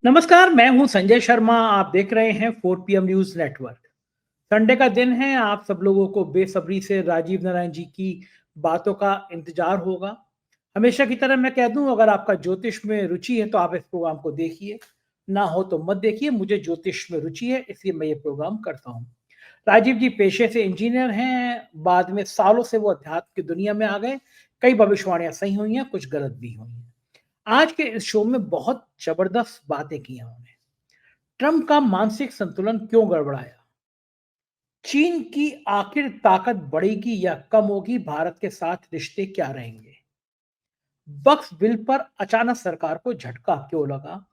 नमस्कार, मैं हूं संजय शर्मा। आप देख रहे हैं 4 PM न्यूज नेटवर्क। संडे का दिन है। आप सब लोगों को बेसब्री से राजीव नारायण जी की बातों का इंतजार होगा। हमेशा की तरह मैं कह दूं, अगर आपका ज्योतिष में रुचि है तो आप इस प्रोग्राम को देखिए, ना हो तो मत देखिए। मुझे ज्योतिष में रुचि है, इसलिए मैं ये प्रोग्राम करता हूं। राजीव जी पेशे से इंजीनियर हैं, बाद में सालों से वो अध्यात्म की दुनिया में आ गए। कई भविष्यवाणियां सही हुई हैं, कुछ गलत भी हुई हैं। आज के इस शो में बहुत जबरदस्त बातें की हैं उन्होंने। ट्रंप का मानसिक संतुलन क्यों गड़बड़ाया? चीन की आखिर ताकत बढ़ेगी या कम होगी? भारत के साथ रिश्ते क्या रहेंगे? वक्फ बिल पर अचानक सरकार को झटका क्यों लगा?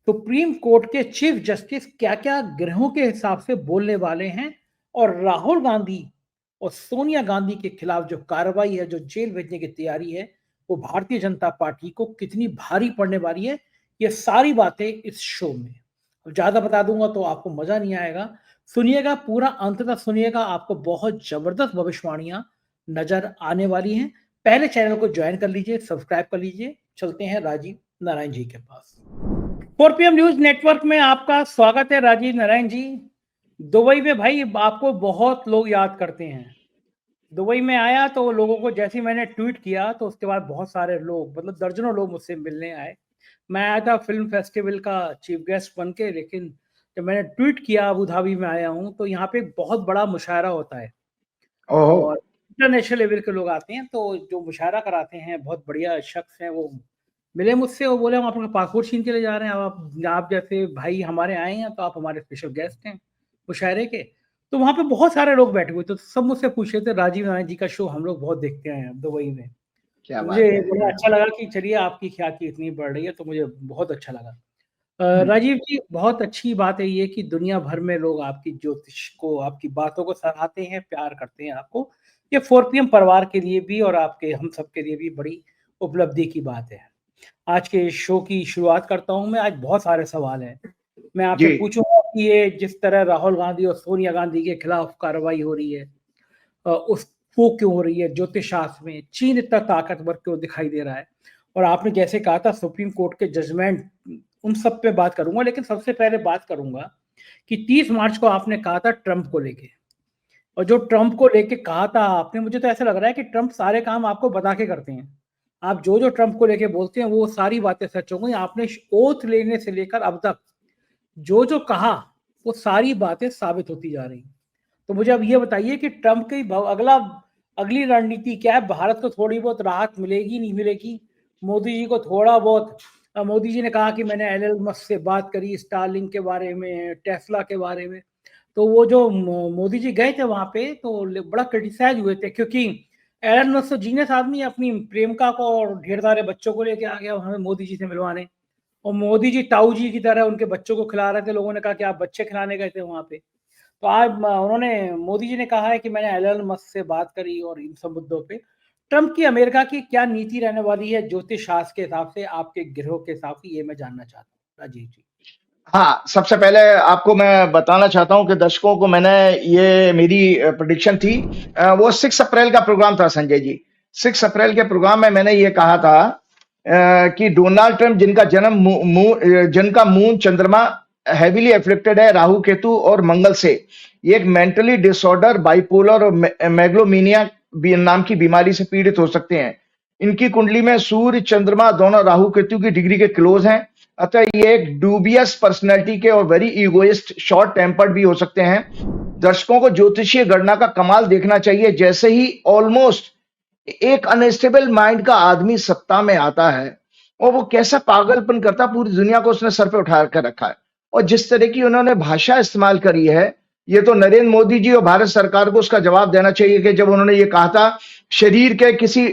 सुप्रीम कोर्ट के चीफ जस्टिस क्या क्या ग्रहों के हिसाब से बोलने वाले हैं? और राहुल गांधी और सोनिया गांधी के खिलाफ जो कार्रवाई है, जो जेल भेजने की तैयारी है, वो भारतीय जनता पार्टी को कितनी भारी पड़ने वाली है? ये सारी बातें इस शो में। अब ज्यादा बता दूंगा तो आपको मजा नहीं आएगा। सुनिएगा, पूरा अंत तक सुनिएगा। आपको बहुत जबरदस्त भविष्यवाणियां नजर आने वाली हैं। पहले चैनल को ज्वाइन कर लीजिए, सब्सक्राइब कर लीजिए। चलते हैं राजीव नारायण जी के पास। 4 PM न्यूज नेटवर्क में आपका स्वागत है राजीव नारायण जी। दुबई में भाई आपको बहुत लोग याद करते हैं। दुबई में आया तो लोगों को, जैसे ही मैंने ट्वीट किया तो उसके बाद बहुत सारे लोग, मतलब दर्जनों लोग मुझसे मिलने आए। मैं आया था फिल्म फेस्टिवल का चीफ गेस्ट बन के, लेकिन जब मैंने ट्वीट किया अबू धाबी में आया हूँ, तो यहाँ पे बहुत बड़ा मुशायरा होता है ओहो। और इंटरनेशनल लेवल के लोग आते हैं। तो जो मुशायरा कराते हैं, बहुत बढ़िया शख्स हैं, वो मिले मुझसे। वो बोले हम आपका पासपोर्ट छीन के ले जा रहे हैं। अब आप जैसे भाई हमारे आए हैं तो आप हमारे स्पेशल गेस्ट हैं मुशायरे के। तो वहाँ पे बहुत सारे लोग बैठे हुए, तो सब मुझसे पूछ रहे थे राजीव नारायण जी का शो हम लोग बहुत देखते हैं दुबई में। क्या मुझे बात है। बड़ा अच्छा लगा कि चलिए आपकी ख्याति इतनी बढ़ रही है, तो मुझे बहुत अच्छा लगा। हम्म, राजीव जी, बहुत अच्छी बात है ये कि दुनिया भर में लोग आपकी ज्योतिष को, आपकी बातों को सराहते हैं, प्यार करते हैं आपको। ये 4 PM परिवार के लिए भी और आपके हम सब के लिए भी बड़ी उपलब्धि की बात है। आज के शो की शुरुआत करता हूं मैं। आज बहुत सारे सवाल हैं। मैं आपसे जी। पूछूंगा कि ये जिस तरह राहुल गांधी और सोनिया गांधी के खिलाफ कार्रवाई हो रही है, उस वो क्यों हो रही है? ज्योतिष शास्त्र में चीन इतना ताकतवर क्यों दिखाई दे रहा है? और आपने जैसे कहा था सुप्रीम कोर्ट के जजमेंट, उन सब पे बात करूंगा। लेकिन सबसे पहले बात करूंगा कि 30 मार्च को आपने कहा था ट्रंप को लेके, और जो ट्रंप को लेके कहा था आपने, मुझे तो ऐसा लग रहा है कि ट्रंप सारे काम आपको बता के करते हैं। आप जो जो ट्रंप को लेके बोलते हैं वो सारी बातें सच हो गई। आपने ओथ लेने से लेकर अब तक जो जो कहा, वो सारी बातें साबित होती जा रही। तो मुझे अब ये बताइए कि ट्रंप की अगली रणनीति क्या है? भारत को थोड़ी बहुत राहत मिलेगी, नहीं मिलेगी? मोदी जी को थोड़ा बहुत, मोदी जी ने कहा कि मैंने एलन मस्क से बात करी स्टारलिंक के बारे में, टेस्ला के बारे में। तो वो जो मोदी जी गए थे वहां पे, तो बड़ा क्रिटिसाइज हुए थे, क्योंकि एलन मस्क तो जीनियस आदमी है, अपनी प्रेमिका को और ढेर सारे बच्चों को लेके आ गया वहां मोदी जी से मिलवाने। और मोदी जी ताऊ जी की तरह उनके बच्चों को खिला रहे थे। लोगों ने कहा कि आप बच्चे खिलाने गए थे वहां पे। तो आज उन्होंने, मोदी जी ने कहा है कि मैंने एलन मस्क से बात करी और इन सब मुद्दों पे। ट्रंप की अमेरिका की क्या नीति रहने वाली है ज्योतिष शास्त्र के हिसाब से, आपके गिरोह के हिसाब से? ये मैं जानना चाहता हूँ राजीव जी। हाँ, सबसे पहले आपको मैं बताना चाहता हूँ कि दर्शकों को मैंने ये मेरी प्रेडिक्शन थी। वो 6 अप्रैल का प्रोग्राम था संजय जी। 6 अप्रैल के प्रोग्राम में मैंने ये कहा था कि डोनाल्ड ट्रंप जिनका मून चंद्रमा हैवीली एफ्लिक्टेड है राहु केतु और मंगल से, ये एक मेंटली डिसऑर्डर, बाइपोलर और मेगलोमीनिया नाम की बीमारी से पीड़ित हो सकते हैं। इनकी कुंडली में सूर्य चंद्रमा दोनों राहु केतु की डिग्री के क्लोज हैं। अतः ये एक डूबियस पर्सनैलिटी के और वेरी इगोइस्ट, शॉर्ट टेम्पर्ड भी हो सकते हैं। दर्शकों को ज्योतिषीय गणना का कमाल देखना चाहिए। जैसे ही ऑलमोस्ट एक अनस्टेबल माइंड का आदमी सत्ता में आता है और वो कैसा पागलपन करता, पूरी दुनिया को उसने सर पे उठा कर रखा है। और जिस तरह की उन्होंने भाषा इस्तेमाल करी है, ये तो नरेंद्र मोदी जी और भारत सरकार को उसका जवाब देना चाहिए कि जब उन्होंने ये कहा था शरीर के किसी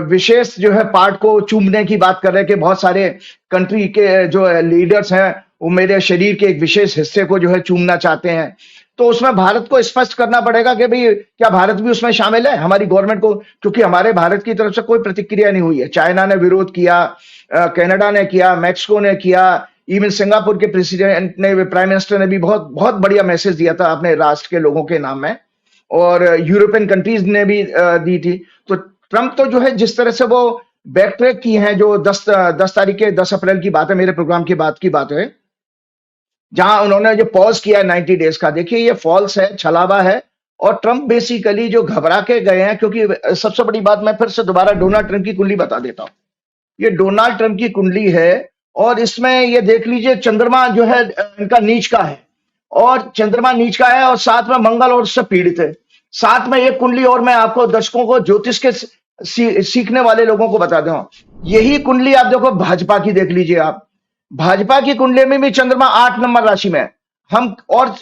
विशेष जो है पार्ट को चूमने की बात कर रहे हैं कि बहुत सारे कंट्री के जो लीडर्स हैं वो मेरे शरीर के एक विशेष हिस्से को जो है चूमना चाहते हैं। तो उसमें भारत को स्पष्ट करना पड़ेगा कि भाई क्या भारत भी उसमें शामिल है, हमारी गवर्नमेंट को, क्योंकि हमारे भारत की तरफ से कोई प्रतिक्रिया नहीं हुई है। चाइना ने विरोध किया, कनाडा ने किया, मैक्सिको ने किया, इवन सिंगापुर के प्रेसिडेंट ने, प्राइम मिनिस्टर ने भी बहुत बहुत बढ़िया मैसेज दिया था अपने राष्ट्र के लोगों के नाम में, और यूरोपियन कंट्रीज ने भी दी थी। तो ट्रंप तो जो है जिस तरह से वो बैक ट्रैक की हैं, जो 10 अप्रैल की बात है, मेरे प्रोग्राम की बात है, जहां उन्होंने जो पॉज किया है 90 डेज का। देखिए ये फॉल्स है, छलावा है, और ट्रंप बेसिकली जो घबरा के गए हैं, क्योंकि सबसे बड़ी बात मैं फिर से दोबारा डोनाल्ड ट्रंप की कुंडली बता देता हूं। ये डोनाल्ड ट्रंप की कुंडली है, और इसमें ये देख लीजिए चंद्रमा जो है इनका नीच का है, और चंद्रमा नीच का है, और साथ में मंगल और उससे पीड़ित है। साथ में एक कुंडली और मैं आपको दर्शकों को, ज्योतिष के सीखने वाले लोगों को बता दूं, यही कुंडली आप देखो भाजपा की, देख लीजिए आप, भाजपा की कुंडली में भी चंद्रमा 8 नंबर राशि में है। हम और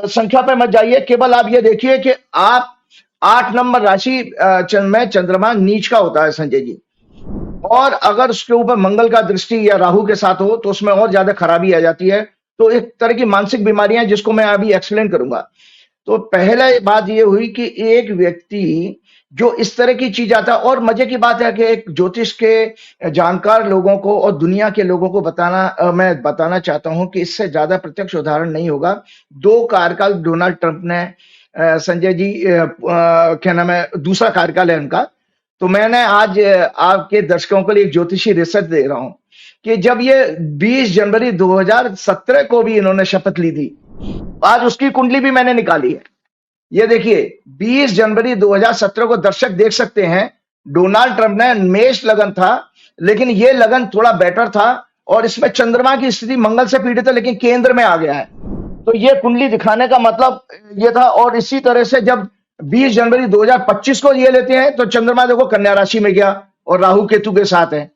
संख्या पे मत जाइए, केवल आप ये देखिए कि आप 8 नंबर राशि में चंद्रमा नीच का होता है संजय जी, और अगर उसके ऊपर मंगल का दृष्टि या राहु के साथ हो तो उसमें और ज्यादा खराबी आ जाती है। तो एक तरह की मानसिक बीमारियां, जिसको मैं अभी एक्सप्लेन करूंगा। तो पहला बात ये हुई कि एक व्यक्ति जो इस तरह की चीज आता है, और मजे की बात है कि एक ज्योतिष के जानकार लोगों को और दुनिया के लोगों को मैं बताना चाहता हूं कि इससे ज्यादा प्रत्यक्ष उदाहरण नहीं होगा। 2 कार्यकाल डोनाल्ड ट्रंप ने, संजय जी, क्या नाम है, दूसरा कार्यकाल है उनका। तो मैंने आज आपके दर्शकों के लिए एक ज्योतिषी रिसर्च दे रहा हूं कि जब ये 20 जनवरी 2017 को भी इन्होंने शपथ ली थी, आज उसकी कुंडली भी मैंने निकाली है। ये देखिए 20 जनवरी 2017 को दर्शक देख सकते हैं, डोनाल्ड ट्रंप ने मेष लगन था, लेकिन ये लगन थोड़ा बेटर था, और इसमें चंद्रमा की स्थिति मंगल से पीड़ित है, लेकिन केंद्र में आ गया है। तो ये कुंडली दिखाने का मतलब ये था। और इसी तरह से जब 20 जनवरी 2025 को ये लेते हैं, तो चंद्रमा देखो कन्या राशि में गया और राहु केतु के साथ है।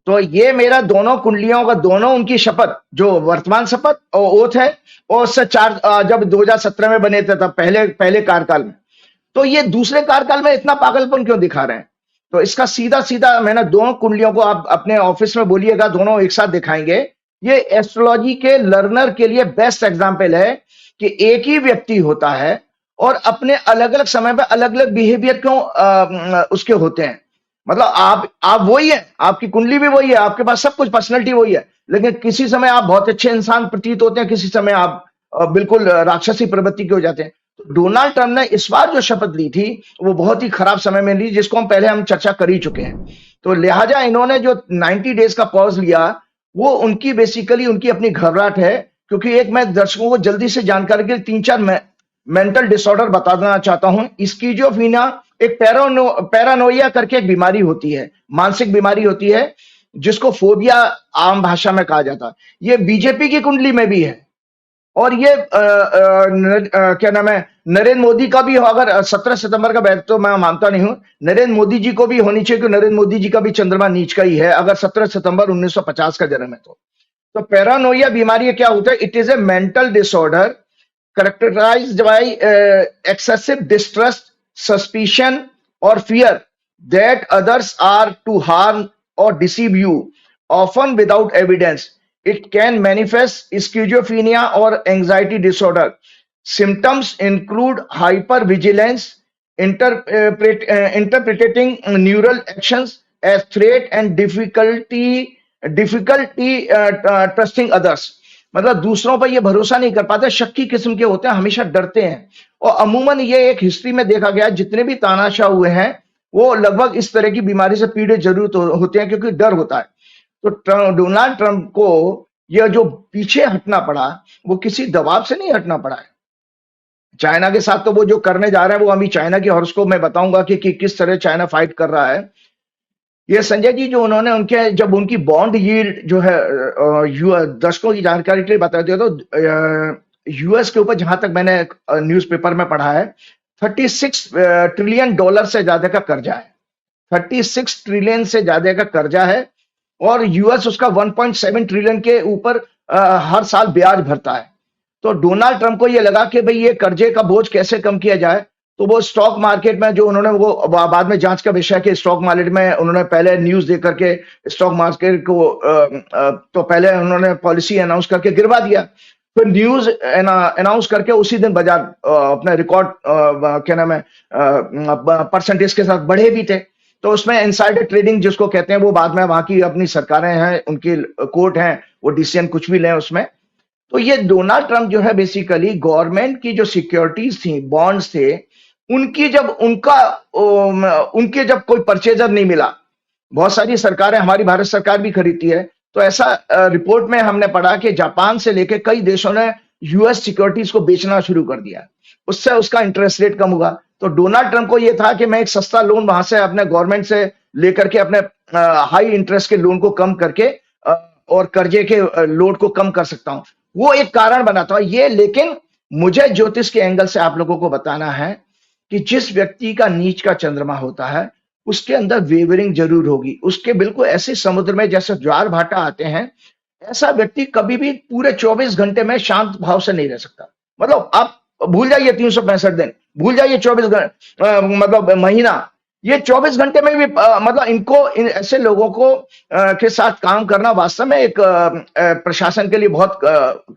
तो ये मेरा दोनों कुंडलियों का, दोनों उनकी शपथ, जो वर्तमान शपथ और ओथ है, और उससे जब 2017 में बने थे तब पहले कार्यकाल में। तो ये दूसरे कार्यकाल में इतना पागलपन क्यों दिखा रहे हैं? तो इसका सीधा सीधा मैंने दोनों कुंडलियों को, आप अपने ऑफिस में बोलिएगा, दोनों एक साथ दिखाएंगे। ये एस्ट्रोलॉजी के लर्नर के लिए बेस्ट एग्जाम्पल है कि एक ही व्यक्ति होता है और अपने अलग अलग समय पे अलग अलग बिहेवियर क्यों उसके होते हैं। मतलब आप वही है, आपकी कुंडली भी वही है, आपके पास सब कुछ पर्सनैलिटी वही है, लेकिन किसी समय आप बहुत अच्छे इंसान प्रतीत होते हैं, किसी समय आप बिल्कुल राक्षसी प्रवृत्ति के हो जाते हैं। तो डोनाल्ड ट्रंप ने इस बार जो शपथ ली थी वो बहुत ही खराब समय में ली, जिसको हम चर्चा कर ही चुके हैं। तो लिहाजा इन्होंने जो 90 डेज का पॉज लिया, वो उनकी बेसिकली उनकी अपनी घबराहट है। क्योंकि एक मैं दर्शकों को जल्दी से जानकारी के लिए 3-4 मेंटल डिसऑर्डर बता देना चाहता हूं। स्किज़ोफ्रेनिया एक पैरानोइया करके एक बीमारी होती है, मानसिक बीमारी होती है, जिसको फोबिया आम भाषा में कहा जाता है। ये बीजेपी की कुंडली में भी है, और ये क्या नाम है, नरेंद्र मोदी का भी हो, अगर 17 सितंबर का बैठ, तो मैं मानता नहीं हूं, नरेंद्र मोदी जी को भी होनी चाहिए, क्योंकि नरेंद्र मोदी जी का भी चंद्रमा नीच का ही है, अगर 17 सितंबर 1950 का जन्म है तो पैरानोइया बीमारी क्या होता है? It is a mental disorder characterized by excessive distrust, suspicion, or fear that others are to harm or deceive you, often without evidence. It can manifest schizophrenia or anxiety disorder. Symptoms include hypervigilance, interpreting neural actions as threat, and difficulty trusting others. मतलब दूसरों पर ये भरोसा नहीं कर पाते, शक्की किस्म के होते हैं, हमेशा डरते हैं। और अमूमन ये एक हिस्ट्री में देखा गया, जितने भी तानाशाह हुए हैं वो लगभग इस तरह की बीमारी से पीड़ित जरूर होते हैं, क्योंकि डर होता है। तो डोनाल्ड ट्रंप को यह जो पीछे हटना पड़ा, वो किसी दबाव से नहीं हटना पड़ा है। चाइना के साथ तो वो जो करने जा रहे हैं, वो अभी चाइना की हॉरोस्कोप में बताऊंगा कि किस तरह चाइना फाइट कर रहा है। ये संजय जी जो उन्होंने जब उनकी बॉन्ड यील्ड जो है, दर्शकों की जानकारी के लिए बता दिया, तो यूएस के ऊपर जहां तक मैंने न्यूज़पेपर में पढ़ा है, $36 ट्रिलियन से ज्यादा का कर्जा है। 36 ट्रिलियन से ज्यादा का कर्जा है, और यूएस उसका 1.7 ट्रिलियन के ऊपर हर साल ब्याज भरता है। तो डोनाल्ड ट्रंप को ये लगा कि भाई ये कर्जे का बोझ कैसे कम किया जाए, तो वो स्टॉक मार्केट में जो उन्होंने, वो बाद में जांच का विषय के, स्टॉक मार्केट में उन्होंने पहले न्यूज दे करके स्टॉक मार्केट को तो पहले उन्होंने पॉलिसी अनाउंस करके गिरवा दिया, फिर न्यूज अनाउंस करके उसी दिन बाजार अपने रिकॉर्ड क्या नाम है परसेंटेज के साथ बढ़े भी थे। तो उसमें इनसाइडर ट्रेडिंग जिसको कहते हैं, वो बाद में वहां की अपनी सरकारें हैं, उनकी कोर्ट हैं, वो डिसीजन कुछ भी लें उसमें। तो ये डोनाल्ड ट्रंप जो है बेसिकली गवर्नमेंट की जो सिक्योरिटीज थी, बॉन्ड्स थे, उनकी जब कोई परचेजर नहीं मिला, बहुत सारी सरकारें, हमारी भारत सरकार भी खरीदती है। तो ऐसा रिपोर्ट में हमने पढ़ा कि जापान से लेके कई देशों ने यूएस सिक्योरिटीज को बेचना शुरू कर दिया। उससे उसका इंटरेस्ट रेट कम हुआ। तो डोनाल्ड ट्रंप को ये था कि मैं एक सस्ता लोन वहां से अपने गवर्नमेंट से लेकर के अपने हाई इंटरेस्ट के लोन को कम करके और कर्जे के लोड को कम कर सकता हूं। वो एक कारण बनाता है ये। लेकिन मुझे ज्योतिष के एंगल से आप लोगों को बताना है कि जिस व्यक्ति का नीच का चंद्रमा होता है उसके अंदर वेवरिंग जरूर होगी। उसके बिल्कुल ऐसे समुद्र में जैसे ज्वार भाटा आते हैं, ऐसा व्यक्ति कभी भी पूरे 24 घंटे में शांत भाव से नहीं रह सकता। मतलब आप भूल जाइए 365 दिन, भूल जाइए 24 घंटे, मतलब महीना, ये 24 घंटे में भी मतलब ऐसे लोगों को के साथ काम करना वास्तव में एक प्रशासन के लिए बहुत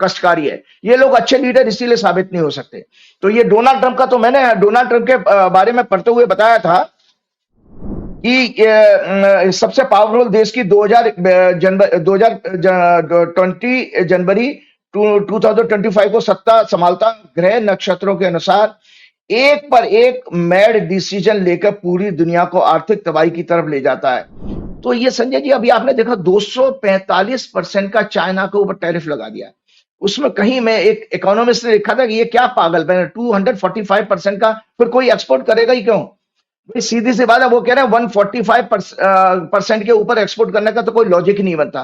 कष्टकारी है। ये लोग अच्छे लीडर इसीलिए साबित नहीं हो सकते। तो ये डोनाल्ड ट्रंप का, तो मैंने डोनाल्ड ट्रंप के बारे में पढ़ते हुए बताया था कि सबसे पावरफुल देश की 2020 जनवरी 2025 को सत्ता संभालता ग्रह नक्षत्रों के अनुसार एक पर एक मैड डिसीजन लेकर पूरी दुनिया को आर्थिक तबाही की तरफ ले जाता है। तो ये संजय जी, अभी आपने देखा 245% का चाइना के ऊपर टैरिफ लगा दिया। उसमें कहीं में एक इकोनॉमिस्ट ने लिखा था कि ये क्या पागल, 245% का फिर कोई एक्सपोर्ट करेगा ही क्यों? भाई सीधी सी बात है, वो कह रहे हैं 145% के ऊपर एक्सपोर्ट करने का तो कोई लॉजिक ही नहीं बनता।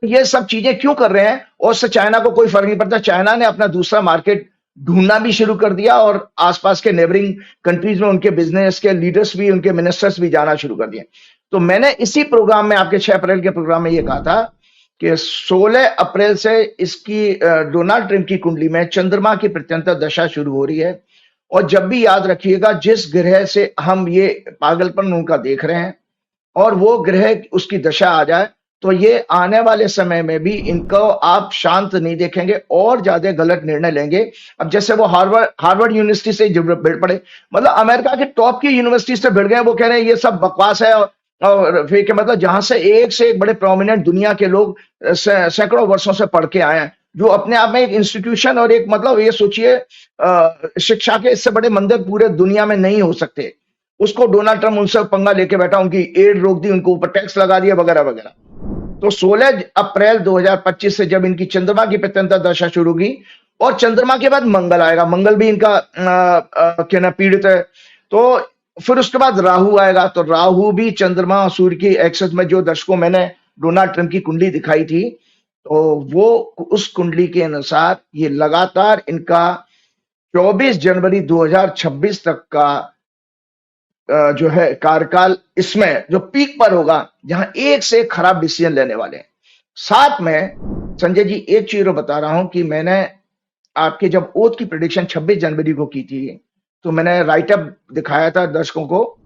तो ये सब चीजें क्यों कर रहे हैं? और उससे चाइना को कोई फर्क नहीं पड़ता। चाइना ने अपना दूसरा मार्केट ढूंढना भी शुरू कर दिया और आसपास के नेबरिंग कंट्रीज में उनके बिजनेस के लीडर्स भी, उनके मिनिस्टर्स भी जाना शुरू कर दिए। तो मैंने इसी प्रोग्राम में, आपके 6 अप्रैल के प्रोग्राम में ये कहा था कि 16 अप्रैल से इसकी डोनाल्ड ट्रंप की कुंडली में चंद्रमा की प्रत्यंतर दशा शुरू हो रही है। और जब भी याद रखिएगा, जिस ग्रह से हम ये पागलपन उनका देख रहे हैं और वो ग्रह उसकी दशा आ जाए, तो ये आने वाले समय में भी इनको आप शांत नहीं देखेंगे और ज्यादा गलत निर्णय लेंगे। अब जैसे वो हार्वर्ड यूनिवर्सिटी से भिड़ पड़े, मतलब अमेरिका के टॉप की यूनिवर्सिटी से भिड़ गए। वो कह रहे हैं ये सब बकवास है और फिर मतलब जहां से एक बड़े प्रोमिनेंट दुनिया के लोग सैकड़ों वर्षों से पढ़ के आए हैं, जो अपने आप में एक इंस्टीट्यूशन और एक, मतलब ये सोचिए, शिक्षा के इससे बड़े मंदिर पूरे दुनिया में नहीं हो सकते। उसको डोनाल्ड ट्रंप उनसे पंगा लेके बैठा, उनकी एड रोक दी, उनको ऊपर टैक्स लगा दिया वगैरह वगैरह। तो 16 अप्रैल 2025 से जब इनकी चंद्रमा की प्रत्यंतर दशा शुरू होगी और चंद्रमा के बाद मंगल आएगा, मंगल भी इनका क्या ना पीड़ित है। तो फिर उसके बाद राहु आएगा। तो राहु भी चंद्रमा और सूर्य की एक्सेस में, जो दर्शकों मैंने डोनाल्ड ट्रंप की कुंडली दिखाई थी, तो वो उस कुंडली के अनुसार ये लगातार इनका 24 जनवरी 2026 तक का जो है कार्यकाल, इसमें जो पीक पर होगा, जहां एक से एक खराब डिसीजन लेने वाले हैं। साथ में संजय जी एक चीज बता रहा हूं कि मैंने आपके जब ओथ की प्रेडिक्शन 26 जनवरी को की थी, तो मैंने राइटअप दिखाया था दर्शकों को।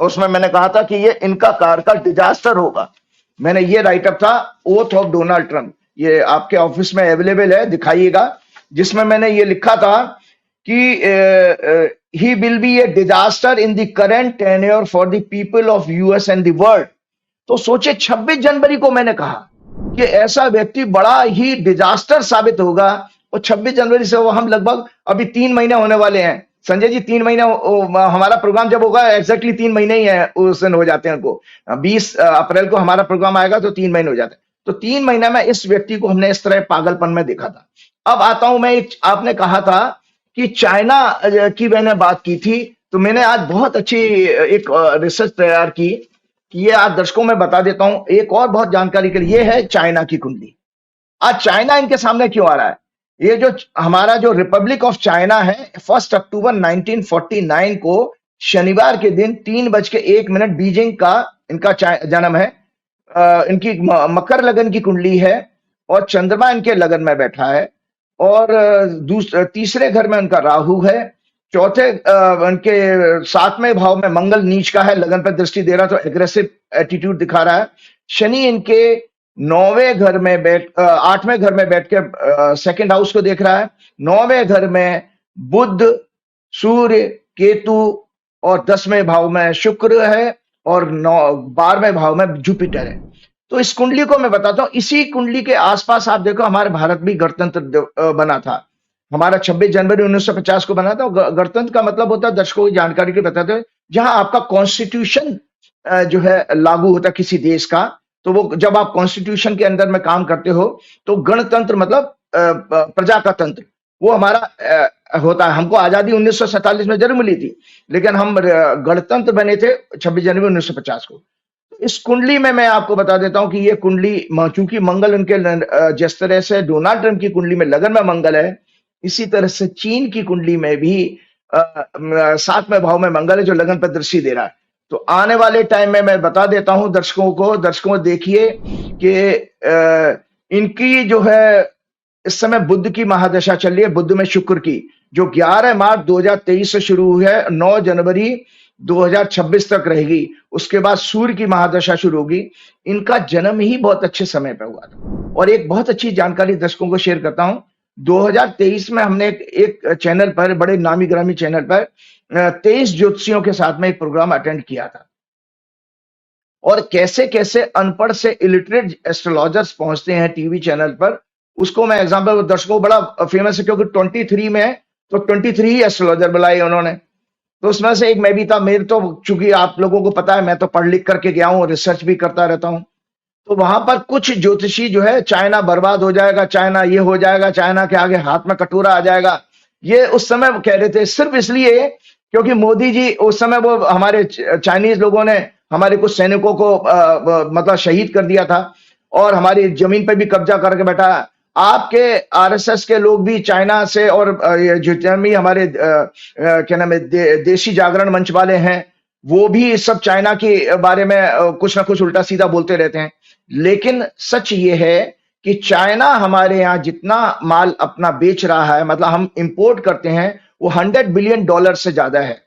उसमें मैंने कहा था कि ये इनका कार्यकाल डिजास्टर होगा। मैंने ये राइटअप था, ओथ ऑफ डोनाल्ड ट्रंप, ये आपके ऑफिस में अवेलेबल है, दिखाइएगा, जिसमें मैंने ये लिखा था कि he will be a disaster in the current tenure for the people of US and the world। तो सोचे 26 जनवरी को मैंने कहा कि ऐसा व्यक्ति बड़ा ही डिजास्टर साबित होगा। और 26 जनवरी से वो हम लगभग अभी 3 महीने होने वाले हैं संजय जी। 3 महीने हमारा प्रोग्राम जब होगा, एग्जैक्टली 3 महीने ही है उस दिन हो जाते हैं उनको। 20 अप्रैल को हमारा प्रोग्राम आएगा तो 3 महीने हो जाते हैं। तो 3 महीने में इस व्यक्ति को हमने इस तरह पागलपन में देखा था। अब आता हूं मैं, आपने कहा था कि चाइना की मैंने बात की थी, तो मैंने आज बहुत अच्छी एक रिसर्च तैयार की कि ये आज दर्शकों में बता देता हूं, एक और बहुत जानकारी के लिए। ये है चाइना की कुंडली। आज चाइना इनके सामने क्यों आ रहा है? ये जो हमारा जो रिपब्लिक ऑफ चाइना है, 1 अक्टूबर 1949 को शनिवार के दिन 3:01 बीजिंग का इनका जन्म है। इनकी मकर लगन की कुंडली है और चंद्रमा इनके लगन में बैठा है। और तीसरे घर में उनका राहु है। चौथे उनके 7वें भाव में मंगल नीच का है, लगन पर दृष्टि दे रहा, तो एग्रेसिव एटीट्यूड दिखा रहा है। शनि इनके 8वें घर में बैठ के सेकंड हाउस को देख रहा है। 9वें घर में बुध, सूर्य, केतु और 10वें भाव में शुक्र है और 12वें भाव में जुपिटर है। तो इस कुंडली को मैं बताता हूं, इसी कुंडली के आसपास आप देखो हमारे भारत भी गणतंत्र बना था। हमारा 26 जनवरी 1950 को बना था। गणतंत्र का मतलब होता है, दर्शकों की जानकारी के बताते हुए, जहां आपका कॉन्स्टिट्यूशन जो है लागू होता है किसी देश का, तो वो जब आप कॉन्स्टिट्यूशन के अंदर में काम करते हो, तो गणतंत्र मतलब प्रजा का तंत्र, वो हमारा होता है। हमको आजादी 1947 में जरूर मिली थी, लेकिन हम गणतंत्र बने थे 26 जनवरी 1950 को। इस कुंडली में मैं आपको बता देता हूं कि ये कुंडली, चूंकि मंगल उनके जिस तरह से डोनाल्ड ट्रंप की कुंडली में लगन में मंगल है, इसी तरह से चीन की कुंडली में भी 7वें भाव में मंगल है, जो लगन पर दृष्टि दे रहा है। तो आने वाले टाइम में मैं बता देता हूं दर्शकों देखिए कि इनकी जो है इस समय बुध की महादशा चल रही है, बुध में शुक्र की, जो 11 मार्च 2023 से शुरू हुई है, 9 जनवरी 2026 तक रहेगी। उसके बाद सूर्य की महादशा शुरू होगी। इनका जन्म ही बहुत अच्छे समय पे हुआ था। और एक बहुत अच्छी जानकारी दर्शकों को शेयर करता हूं। 2023 में हमने एक चैनल पर, बड़े नामी ग्रामी चैनल पर 23 ज्योतिषियों के साथ में एक प्रोग्राम अटेंड किया था, और कैसे कैसे अनपढ़ से इलिटरेट एस्ट्रोलॉजर्स पहुंचते हैं टीवी चैनल पर, उसको मैं एग्जांपल दर्शकों, बड़ा फेमस है क्योंकि 23 में तो 23 ही एस्ट्रोलॉजर बुलाए उन्होंने। तो उसमें से एक मैं भी था। मेरे तो, चूंकि आप लोगों को पता है, मैं तो पढ़ लिख करके गया हूँ, रिसर्च भी करता रहता हूँ। तो वहां पर कुछ ज्योतिषी जो है, चाइना बर्बाद हो जाएगा, चाइना ये हो जाएगा, चाइना के आगे हाथ में कटोरा आ जाएगा, ये उस समय कह रहे थे, सिर्फ इसलिए क्योंकि मोदी जी उस समय, वो हमारे चाइनीज लोगों ने हमारे कुछ सैनिकों को मतलब शहीद कर दिया था, और हमारी जमीन पर भी कब्जा करके बैठा। आपके आरएसएस के लोग भी चाइना से, और जितने हमारे क्या नाम है, देशी जागरण मंच वाले हैं, वो भी सब चाइना के बारे में कुछ ना कुछ उल्टा सीधा बोलते रहते हैं। लेकिन सच ये है कि चाइना हमारे यहाँ जितना माल अपना बेच रहा है, मतलब हम इंपोर्ट करते हैं, वो $100 बिलियन से ज्यादा है,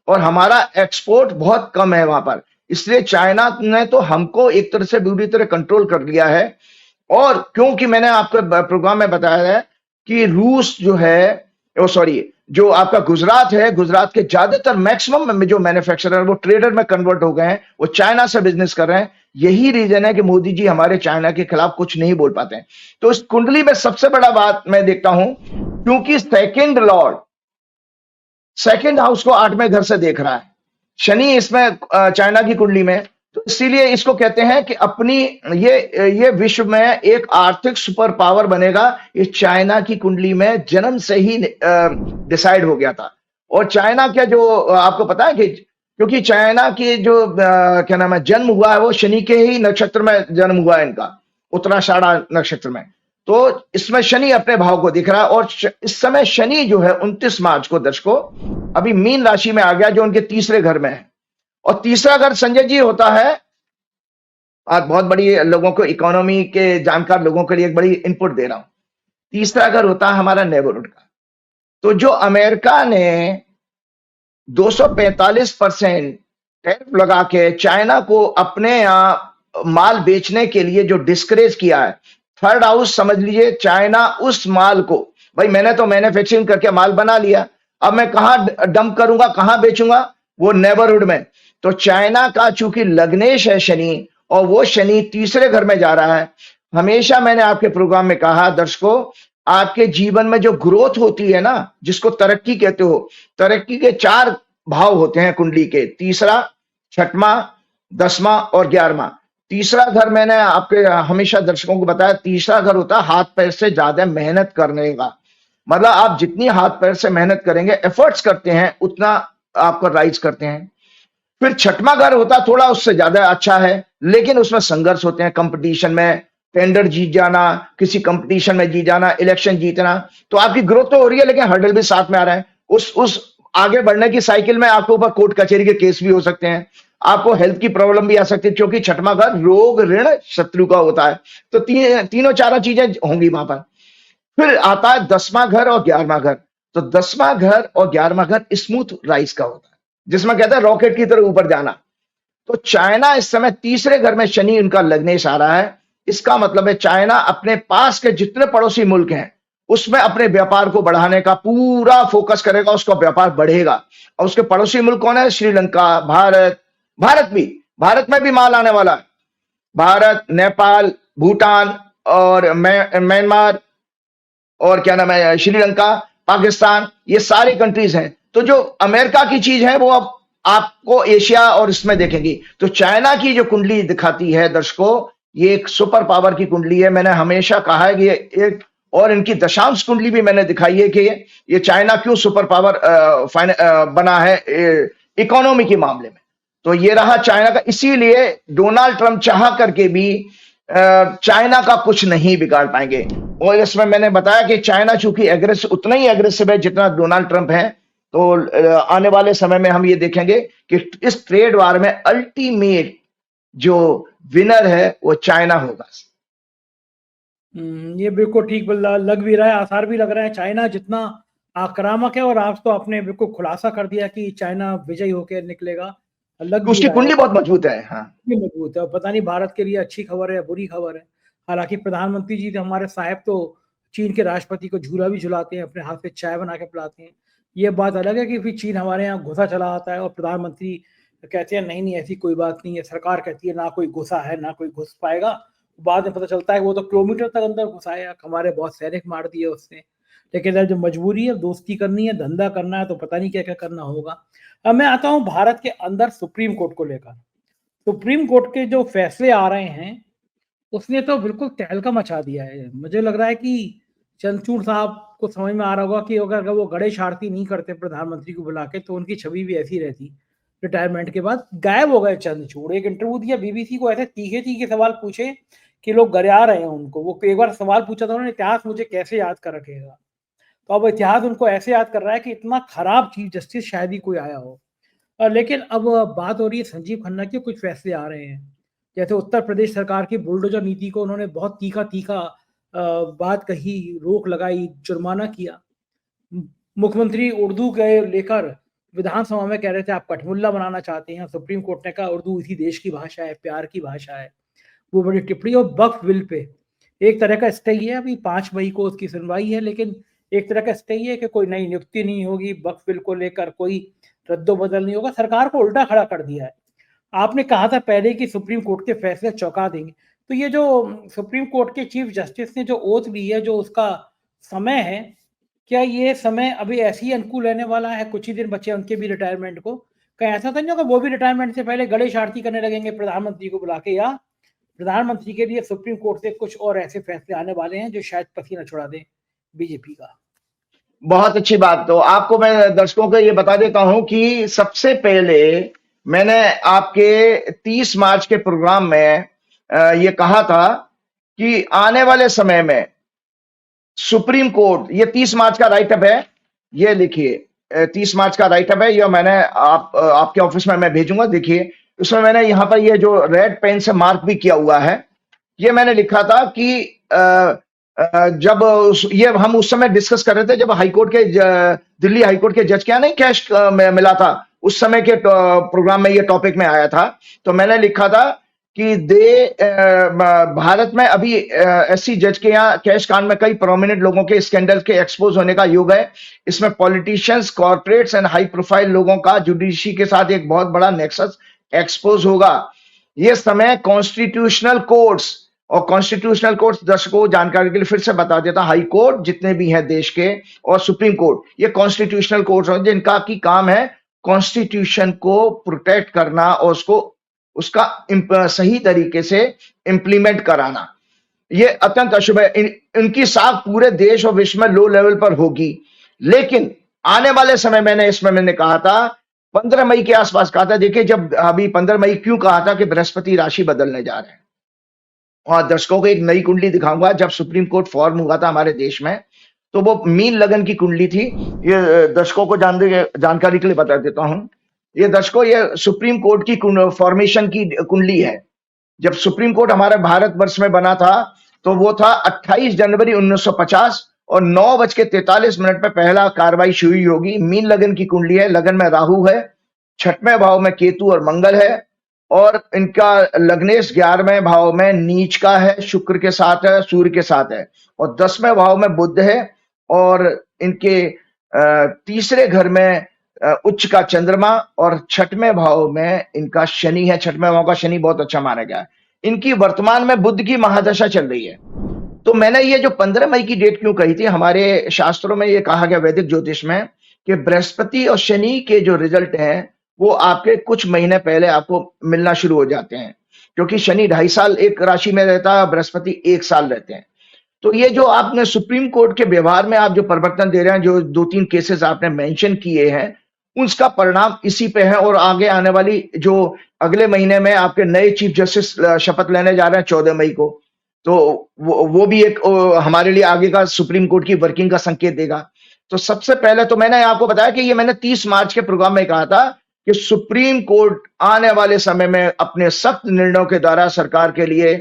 और हमारा एक्सपोर्ट बहुत कम है वहां पर। इसलिए चाइना ने तो हमको एक तरह से बुरी तरह कंट्रोल कर लिया है। और क्योंकि मैंने आपको प्रोग्राम में बताया है कि रूस जो है, जो आपका गुजरात है, गुजरात के ज्यादातर मैक्सिमम में जो मैन्युफैक्चरर वो ट्रेडर में कन्वर्ट हो गए हैं, वो चाइना से बिजनेस कर रहे हैं। यही रीजन है कि मोदी जी हमारे चाइना के खिलाफ कुछ नहीं बोल पाते हैं। तो इस कुंडली में सबसे बड़ा बात मैं देखता हूं, क्योंकि सेकंड लॉर्ड सेकंड हाउस को 8वें घर से देख रहा है शनि इसमें, चाइना की कुंडली में। तो इसीलिए इसको कहते हैं कि अपनी ये विश्व में एक आर्थिक सुपर पावर बनेगा। ये चाइना की कुंडली में जन्म से ही डिसाइड हो गया था। और चाइना क्या, जो आपको पता है कि क्योंकि चाइना की जो क्या नाम है, जन्म हुआ है, वो शनि के ही नक्षत्र में जन्म हुआ है इनका, उत्तराषाढ़ा नक्षत्र में। तो इसमें शनि अपने भाव को दिख रहा है, और इस समय शनि जो है 29 मार्च को दर्शकों अभी मीन राशि में आ गया, जो उनके तीसरे घर में है। और तीसरा घर संजय जी होता है, आज बहुत बड़ी लोगों को, इकोनॉमी के जानकार लोगों के लिए एक बड़ी इनपुट दे रहा हूं। तीसरा घर होता है हमारा नेबरहुड का। तो जो अमेरिका ने 245% टैरिफ लगा के चाइना को अपने यहां माल बेचने के लिए जो डिस्करेज किया है, थर्ड हाउस समझ लीजिए, चाइना उस माल को, भाई मैंने तो मैन्युफैक्चरिंग करके माल बना लिया, अब मैं कहां डंप करूंगा, कहां बेचूंगा, वो नेबरहुड में। तो चाइना का चूंकि लग्नेश है शनि, और वो शनि तीसरे घर में जा रहा है। हमेशा मैंने आपके प्रोग्राम में कहा दर्शकों, आपके जीवन में जो ग्रोथ होती है ना, जिसको तरक्की कहते हो, तरक्की के 4 भाव होते हैं कुंडली के, तीसरा, छठवां, 10वां और 11वां। तीसरा घर मैंने आपके हमेशा दर्शकों को बताया, तीसरा घर होता है हाथ पैर से ज्यादा मेहनत करने का। मतलब आप जितनी हाथ पैर से मेहनत करेंगे, एफर्ट्स करते हैं, उतना आपको राइज करते हैं। फिर छठवां घर होता थोड़ा उससे ज्यादा अच्छा है, लेकिन उसमें संघर्ष होते हैं, कंपटीशन में टेंडर जीत जाना, किसी कंपटीशन में जीत जाना, इलेक्शन जीतना। तो आपकी ग्रोथ तो हो रही है, लेकिन हर्डल भी साथ में आ रहे हैं। उस आगे बढ़ने की साइकिल में आपके ऊपर कोर्ट कचहरी के केस भी हो सकते हैं, आपको हेल्थ की प्रॉब्लम भी आ सकती है, क्योंकि छठवां घर रोग ऋण शत्रु का होता है। तो तीनों चारों चीजें होंगी वहां पर। फिर आता है 10वां घर और 11वां घर। तो 10वां घर और 11वां घर स्मूथ राइज का होता है, जिसमें कहते हैं रॉकेट की तरह ऊपर जाना। तो चाइना इस समय तीसरे घर में शनि उनका लगनेश आ रहा है। इसका मतलब है चाइना अपने पास के जितने पड़ोसी मुल्क हैं, उसमें अपने व्यापार को बढ़ाने का पूरा फोकस करेगा, उसका व्यापार बढ़ेगा। और उसके पड़ोसी मुल्क कौन है? श्रीलंका, भारत में भी माल आने वाला है। भारत, नेपाल, भूटान और म्यांमार और क्या नाम है, श्रीलंका, पाकिस्तान, ये सारे कंट्रीज हैं। तो जो अमेरिका की चीज है वो अब आपको एशिया और इसमें देखेंगी तो चाइना की जो कुंडली दिखाती है दर्शकों, ये एक सुपर पावर की कुंडली है। मैंने हमेशा कहा है कि ये एक, और इनकी दशांश कुंडली भी मैंने दिखाई है कि ये चाइना क्यों सुपर पावर बना है इकोनॉमी के मामले में। तो ये रहा चाइना का, इसीलिए डोनाल्ड ट्रंप चाह करके भी चाइना का कुछ नहीं बिगाड़ पाएंगे। और इसमें मैंने बताया कि चाइना चूंकि उतना ही एग्रेसिव है जितना डोनाल्ड ट्रंप है, तो आने वाले समय में हम ये देखेंगे कि इस ट्रेड वार में अल्टीमेट जो विनर है वो चाइना होगा। ये बिल्कुल ठीक लग भी रहा है, आसार भी लग रहा है। चाइना जितना आक्रामक है, और आज तो आपने बिल्कुल खुलासा कर दिया कि चाइना विजयी होकर निकलेगा, लग भी उसकी रहा कुंडली है बहुत मजबूत है। हाँ, मजबूत है। और पता नहीं भारत के लिए अच्छी खबर है या बुरी खबर है। हालांकि प्रधानमंत्री जी हमारे साहब तो चीन के राष्ट्रपति को झूला भी झुलाते हैं, अपने हाथ से चाय बना के पिलाते हैं। ये बात अलग है कि फिर चीन हमारे यहाँ घुसा चला आता है और प्रधानमंत्री कहते हैं नहीं नहीं ऐसी कोई बात नहीं है, सरकार कहती है ना कोई घुसा है ना कोई घुस पाएगा। बाद में पता चलता है वो तो किलोमीटर तक अंदर घुसाया, हमारे बहुत सैनिक मार दिए उसने। लेकिन जब मजबूरी है, दोस्ती करनी है, धंधा करना है, तो पता नहीं क्या क्या करना होगा। अब मैं आता हूँ भारत के अंदर सुप्रीम कोर्ट को लेकर। सुप्रीम कोर्ट के जो फैसले आ रहे हैं, उसने तो बिल्कुल तहलका मचा दिया है। मुझे लग रहा है कि चंद्रचूड़ साहब को समझ में आ रहा होगा कि अगर वो गणेश आरती नहीं करते प्रधानमंत्री को बुला के, तो उनकी छवि भी ऐसी रहती। रिटायरमेंट के बाद गायब हो गए चंद्रचूड़। एक इंटरव्यू दिया बीबीसी को, ऐसे तीखे तीखे सवाल पूछे कि लोग गरिया रहे हैं उनको। वो एक बार सवाल पूछा था उन्होंने, इतिहास मुझे कैसे याद कर रखेगा। तो अब इतिहास उनको ऐसे याद कर रहा है कि इतना खराब चीफ जस्टिस शायद ही कोई आया हो। लेकिन अब बात हो रही है संजीव खन्ना की, कुछ फैसले आ रहे हैं। जैसे उत्तर प्रदेश सरकार की बुलडोजर नीति को उन्होंने बहुत तीखा तीखा बात कही, रोक लगाई, जुर्माना किया। मुख्यमंत्री उर्दू के लेकर विधानसभा में कह रहे थे आप कठमुल्ला बनाना चाहते हैं। सुप्रीम कोर्ट ने कहा उर्दू इसी देश की भाषा है, प्यार की भाषा है। वो बड़ी टिप्पणी। और वक्फ बिल पे एक तरह का स्टे है, अभी 5 मई को उसकी सुनवाई है, लेकिन एक तरह का स्टे है कि कोई नई नियुक्ति नहीं होगी, वक्फ बिल को लेकर कोई रद्दो-बदल नहीं होगा। सरकार को उल्टा खड़ा कर दिया है। आपने कहा था पहले कि सुप्रीम कोर्ट के फैसले चौंका देंगे, तो ये जो सुप्रीम कोर्ट के चीफ जस्टिस ने जो ओथ ली है, जो उसका समय है, क्या ये समय अभी ऐसे ही अनुकूल रहने वाला है? कुछ ही दिन बचे हैं उनके भी रिटायरमेंट को। कहीं ऐसा तो नहीं होगा वो भी रिटायरमेंट से पहले गणेश आरती करने लगेंगे प्रधानमंत्री को बुला के, या प्रधानमंत्री के लिए सुप्रीम कोर्ट से कुछ और ऐसे फैसले आने वाले हैं जो शायद पसीना छुड़ा दें बीजेपी का? बहुत अच्छी बात। तो आपको मैं दर्शकों को ये बता देता हूं कि सबसे पहले मैंने आपके 30 मार्च के प्रोग्राम में ये कहा था कि आने वाले समय में सुप्रीम कोर्ट, ये 30 मार्च का राइटअप है, ये लिखिए 30 मार्च का राइटअप है, ये मैंने आपके ऑफिस में मैं भेजूंगा। देखिए उसमें मैंने यहाँ पर ये जो रेड पेन से मार्क भी किया हुआ है, ये मैंने लिखा था कि जब ये हम उस समय डिस्कस कर रहे थे जब हाईकोर्ट के दिल्ली हाईकोर्ट के जज के यहाँ नहीं कैश मिला था, उस समय के प्रोग्राम में ये टॉपिक में आया था। तो मैंने लिखा था कि भारत में अभी एससी जज के यहाँ कैश कांड में कई प्रोमिनेंट लोगों के स्कैंडल के एक्सपोज होने का युग है। इसमें politicians, corporates and high profile लोगों का जुडिशरी के साथ एक बहुत बड़ा नेक्सस एक्सपोज होगा। ये समय कॉन्स्टिट्यूशनल कोर्ट्स, और कॉन्स्टिट्यूशनल कोर्ट्स दर्शकों जानकारी के लिए फिर से बता देता, हाई कोर्ट जितने भी हैं देश के और सुप्रीम कोर्ट, ये कॉन्स्टिट्यूशनल कोर्ट्स हैं जिनका की काम है कॉन्स्टिट्यूशन को प्रोटेक्ट करना और उसका सही तरीके से इंप्लीमेंट कराना। ये अत्यंत अशुभ है। इनकी साख पूरे देश और विश्व में लो लेवल पर होगी। लेकिन आने वाले समय मैंने कहा था 15 मई के आसपास कहा था। देखिए जब अभी 15 मई क्यों कहा था कि बृहस्पति राशि बदलने जा रहे हैं, और दर्शकों को एक नई कुंडली दिखाऊंगा। जब सुप्रीम कोर्ट फॉर्म हुआ था हमारे देश में, तो वो मीन लगन की कुंडली थी। ये दर्शकों को जानकारी के लिए बता देता हूं। ये दर्शकों, ये सुप्रीम कोर्ट की फॉर्मेशन की कुंडली है। जब सुप्रीम कोर्ट हमारे भारतवर्ष में बना था, तो वो था 28 जनवरी 1950 और 9:43 पे पहला कार्रवाई शुरू होगी। मीन लगन की कुंडली है। लगन में राहु है, 6वें भाव में केतु और मंगल है, और इनका लग्नेश 11वें भाव में नीच का है, शुक्र के साथ है, सूर्य के साथ है, और 10वें भाव में बुध है, और इनके तीसरे घर में उच्च का चंद्रमा, और 6वें भाव में इनका शनि है। 6वें भाव का शनि बहुत अच्छा माना गया है। इनकी वर्तमान में बुध की महादशा चल रही है। तो मैंने ये जो 15 मई की डेट क्यों कही थी, हमारे शास्त्रों में ये कहा गया वैदिक ज्योतिष में कि बृहस्पति और शनि के जो रिजल्ट हैं वो आपके कुछ महीने पहले आपको मिलना शुरू हो जाते हैं, क्योंकि शनि 2.5 साल एक राशि में रहता है, बृहस्पति 1 साल रहते हैं। तो ये जो आपने सुप्रीम कोर्ट के व्यवहार में आप जो परिवर्तन दे रहे हैं, जो 2-3 केसेस आपने मेंशन किए हैं, उसका परिणाम इसी पे है। और आगे आने वाली जो अगले महीने में आपके नए चीफ जस्टिस शपथ लेने जा रहे हैं 14 मई को, तो वो भी एक हमारे लिए आगे का सुप्रीम कोर्ट की वर्किंग का संकेत देगा। तो सबसे पहले तो मैंने आपको बताया कि ये मैंने 30 मार्च के प्रोग्राम में कहा था कि सुप्रीम कोर्ट आने वाले समय में अपने सख्त निर्णयों के द्वारा सरकार के लिए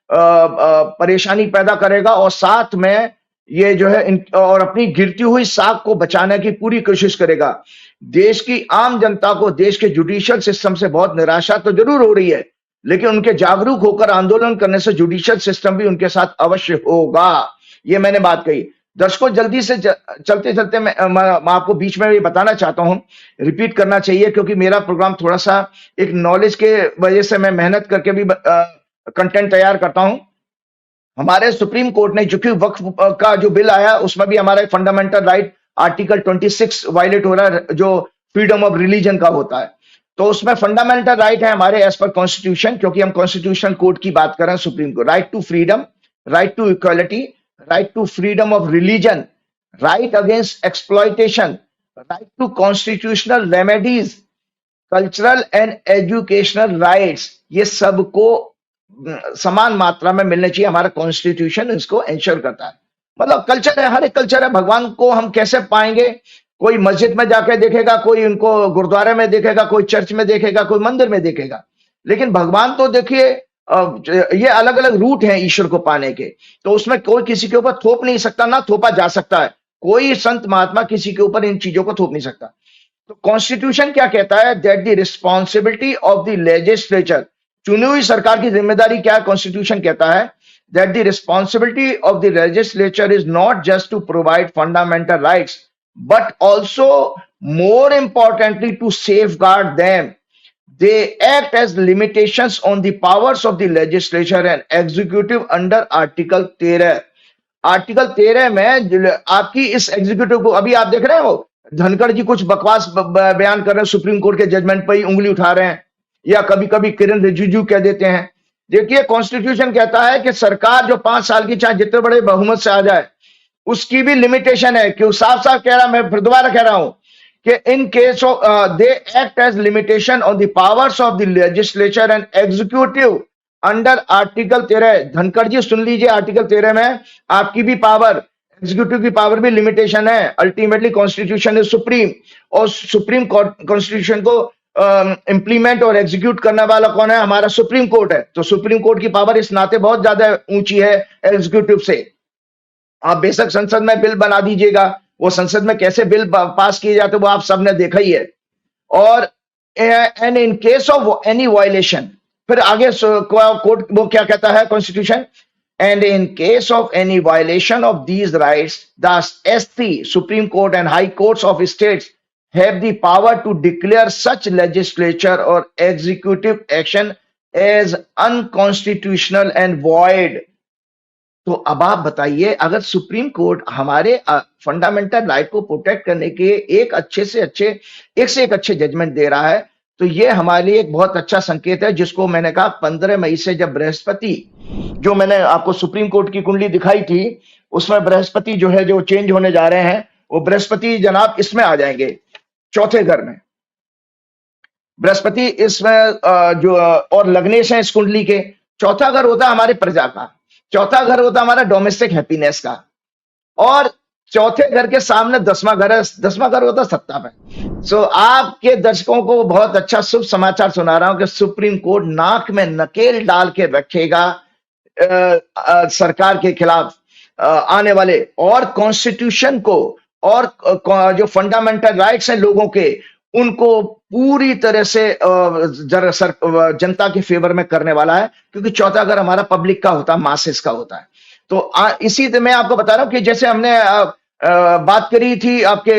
परेशानी पैदा करेगा, और साथ में ये जो है और अपनी गिरती हुई साख को बचाने की पूरी कोशिश करेगा। देश की आम जनता को देश के जुडिशियल सिस्टम से बहुत निराशा तो जरूर हो रही है, लेकिन उनके जागरूक होकर आंदोलन करने से जुडिशियल सिस्टम भी उनके साथ अवश्य होगा। ये मैंने बात कही। दर्शकों, जल्दी से चलते चलते मैं आपको बीच में भी बताना चाहता हूं, रिपीट करना चाहिए, क्योंकि मेरा प्रोग्राम थोड़ा सा एक नॉलेज के वजह से मैं मेहनत करके भी कंटेंट तैयार करता हूं। हमारे सुप्रीम कोर्ट ने जो कि वक्फ का जो बिल आया, उसमें भी हमारा फंडामेंटल राइट आर्टिकल 26 वायलेट हो रहा है, जो फ्रीडम ऑफ रिलीजन का होता है। तो उसमें फंडामेंटल राइट है हमारे एज पर कॉन्स्टिट्यूशन, क्योंकि हम कॉन्स्टिट्यूशनल कोर्ट की बात कर रहे हैं supreme court. Right to freedom, right to equality, right to freedom of religion, right against exploitation, right to constitutional remedies, cultural and educational rights, ये सबको समान मात्रा में मिलने चाहिए। हमारा कॉन्स्टिट्यूशन इसको इंश्योर करता है। मतलब कल्चर है, हर एक कल्चर है। भगवान को हम कैसे पाएंगे? कोई मस्जिद में जाके देखेगा, कोई उनको गुरुद्वारे में देखेगा, कोई चर्च में देखेगा, कोई मंदिर में देखेगा। लेकिन भगवान तो देखिए, ये अलग अलग रूट हैं ईश्वर को पाने के, तो उसमें कोई किसी के ऊपर थोप नहीं सकता, ना थोपा जा सकता है। कोई संत महात्मा किसी के ऊपर इन चीजों को थोप नहीं सकता। तो कॉन्स्टिट्यूशन क्या कहता है? That the responsibility of the legislature, चुनी हुई सरकार की जिम्मेदारी क्या है? कॉन्स्टिट्यूशन कहता है that the responsibility of the legislature is not just to provide fundamental rights, but also more importantly to safeguard them. They act as limitations on the powers of the legislature and executive under article 13। Article 13 में आपकी इस executive को, अभी आप देख रहे हो धनखड़ जी कुछ बकवास बयान कर रहे हैं, सुप्रीम कोर्ट के जजमेंट पर ही उंगली उठा रहे हैं, या कभी कभी किरण रिजिजू कह देते हैं। देखिए, कॉन्स्टिट्यूशन कहता है कि सरकार जो 5 साल की चाहे जितने बड़े बहुमत से आ जाए, उसकी भी लिमिटेशन है। क्यों? साफ साफ कह रहा, मैं फिर दोबारा कह रहा हूं कि in case of they act as limitation on the powers of the legislature and executive under article 13। Dhankhar ji सुन लीजिए, आर्टिकल 13 में आपकी भी पावर, एग्जीक्यूटिव की पावर भी लिमिटेशन है। अल्टीमेटली कॉन्स्टिट्यूशन इज सुप्रीम, और सुप्रीम कॉन्स्टिट्यूशन को इंप्लीमेंट और एग्जीक्यूट करने वाला कौन है? हमारा सुप्रीम कोर्ट है। तो सुप्रीम कोर्ट की पावर इस नाते बहुत ज्यादा ऊंची है एग्जीक्यूटिव से। आप बेशक संसद में बिल बना दीजिएगा, वो संसद में कैसे बिल पास किए जाते वो आप सबने देखा ही है। और and in case of any violation, फिर आगे कोर्ट वो क्या कहता है constitution? And in case of any violation of these rights, the SC, supreme court and high courts of states have the power to declare such legislature or executive action as unconstitutional and void। तो अब आप बताइए, अगर supreme court हमारे fundamental right को protect करने के एक से एक अच्छे जजमेंट दे रहा है, तो ये हमारे लिए एक बहुत अच्छा संकेत है, जिसको मैंने कहा 15 मई से जब बृहस्पति, जो मैंने आपको सुप्रीम कोर्ट की कुंडली दिखाई थी, उसमें बृहस्पति जो है जो चेंज होने जा रहे हैं, वो बृहस्पति जनाब इसमें आ जाएंगे, चौथे घर में बृहस्पति इसमें जो और लग्नेश है इस कुंडली के। चौथा घर होता है हमारे प्रजा का, चौथा घर होता है हमारा डोमेस्टिक हैप्पीनेस का, और चौथे घर के सामने 10वां घर है, 10वां घर होता है सत्ता में। सो आपके दर्शकों को बहुत अच्छा शुभ समाचार सुना रहा हूं कि सुप्रीम कोर्ट नाक में नकेल डाल के रखेगा सरकार के खिलाफ आने वाले, और कॉन्स्टिट्यूशन को और जो फंडामेंटल राइट्स हैं लोगों के, उनको पूरी तरह से जनता के फेवर में करने वाला है, क्योंकि चौथा घर हमारा पब्लिक का होता है, मासेस का होता है। तो इसी मैं आपको बता रहा हूं कि जैसे हमने बात करी थी आपके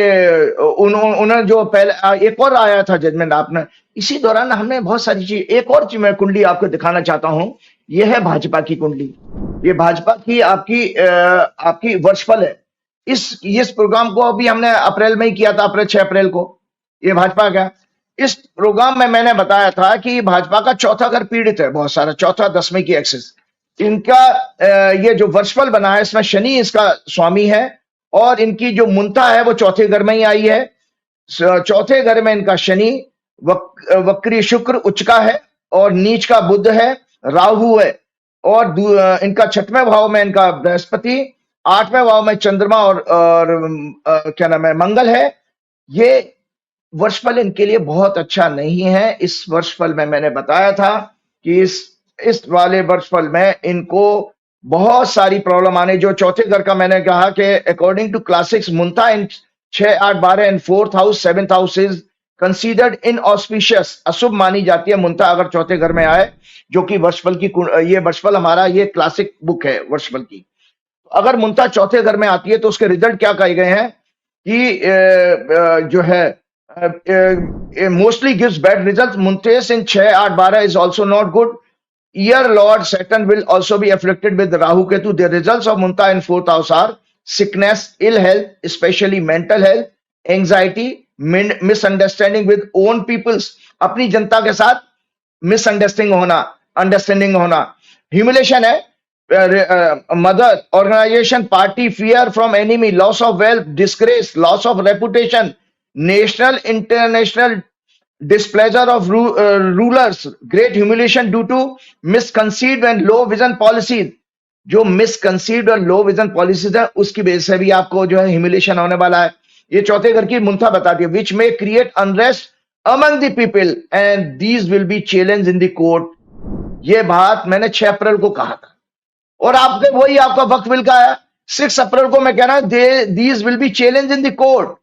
उन्होंने जो पहले एक और आया था जजमेंट, आपने इसी दौरान हमने बहुत सारी चीज, एक और चीज मैं कुंडली आपको दिखाना चाहता हूं। यह है भाजपा की कुंडली, ये भाजपा की आपकी वर्षफल है। इस प्रोग्राम को अभी हमने अप्रैल में ही किया था, 6 अप्रैल को। ये भाजपा का, इस प्रोग्राम में मैंने बताया था कि भाजपा का चौथा घर पीड़ित है, बहुत सारा चौथा 10वें की एक्सिस इनका। ये जो वर्षफल बना है इसमें शनि इसका स्वामी है और इनकी जो मुंता है वो चौथे घर में ही आई है। चौथे घर में इनका शनि, वक्री शुक्र उच्च का है और नीच का बुध है, राहु है और इनका 6वें भाव में इनका बृहस्पति, 8वें भाव में चंद्रमा और क्या नाम है मंगल है। ये वर्षफल इनके लिए बहुत अच्छा नहीं है। इस वर्षफल में मैंने बताया था कि इस वाले वर्षफल में इनको बहुत सारी प्रॉब्लम आने, जो चौथे घर का मैंने कहा कि अकॉर्डिंग टू क्लासिक्स मुंता in 6, 8, 12 and 4th house 7th house is considered inauspicious, अशुभ मानी जाती है मुंता अगर चौथे घर में आए, जो कि वर्षफल की ये वर्षफल हमारा ये क्लासिक बुक है वर्षफल की। अगर मुंता चौथे घर में आती है तो उसके रिजल्ट क्या कहे गए हैं कि जो है mostly gives bad result. मुंतेस in 6, 8, 12 is also not good. Year Lord Saturn will also be afflicted with Rahu Ketu. The results of Munta in 4th house are sickness, ill health, especially mental health, anxiety, misunderstanding with own peoples, अपनी जनता के साथ understanding होना, humiliation है, mother, organisation, party, fear from enemy, loss of wealth, disgrace, loss of reputation, national international displeasure of rulers, great humiliation due to misconceived and low vision policies। जो misconceived और low vision policies है उसकी वजह से भी आपको जो है humiliation होने वाला है। ये चौथे घर की मुंथा बताती है, which may create unrest among the people and these will be challenged in the court। ये बात मैंने 6 अप्रैल को कहा था और आपके वही आपका वक्त मिल का है। 6 अप्रैल को मैं कह रहा हूं these will be challenged in the court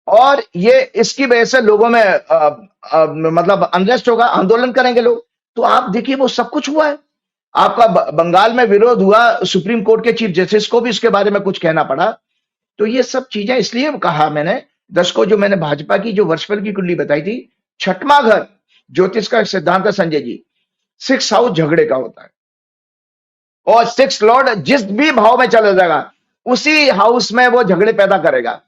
और ये इसकी वजह से लोगों में मतलब अनरेस्ट होगा, आंदोलन करेंगे लोग। तो आप देखिए वो सब कुछ हुआ है। आपका बंगाल में विरोध हुआ, सुप्रीम कोर्ट के चीफ जस्टिस को भी उसके बारे में कुछ कहना पड़ा। तो ये सब चीजें इसलिए कहा मैंने दर्शकों, जो मैंने भाजपा की जो वर्षफल की कुंडली बताई थी, 6वां घर ज्योतिष का सिद्धांत है संजय जी, 6th हाउस झगड़े का होता है और 6th लॉर्ड जिस भी भाव में चला जाएगा उसी हाउस में वो झगड़े पैदा करेगा।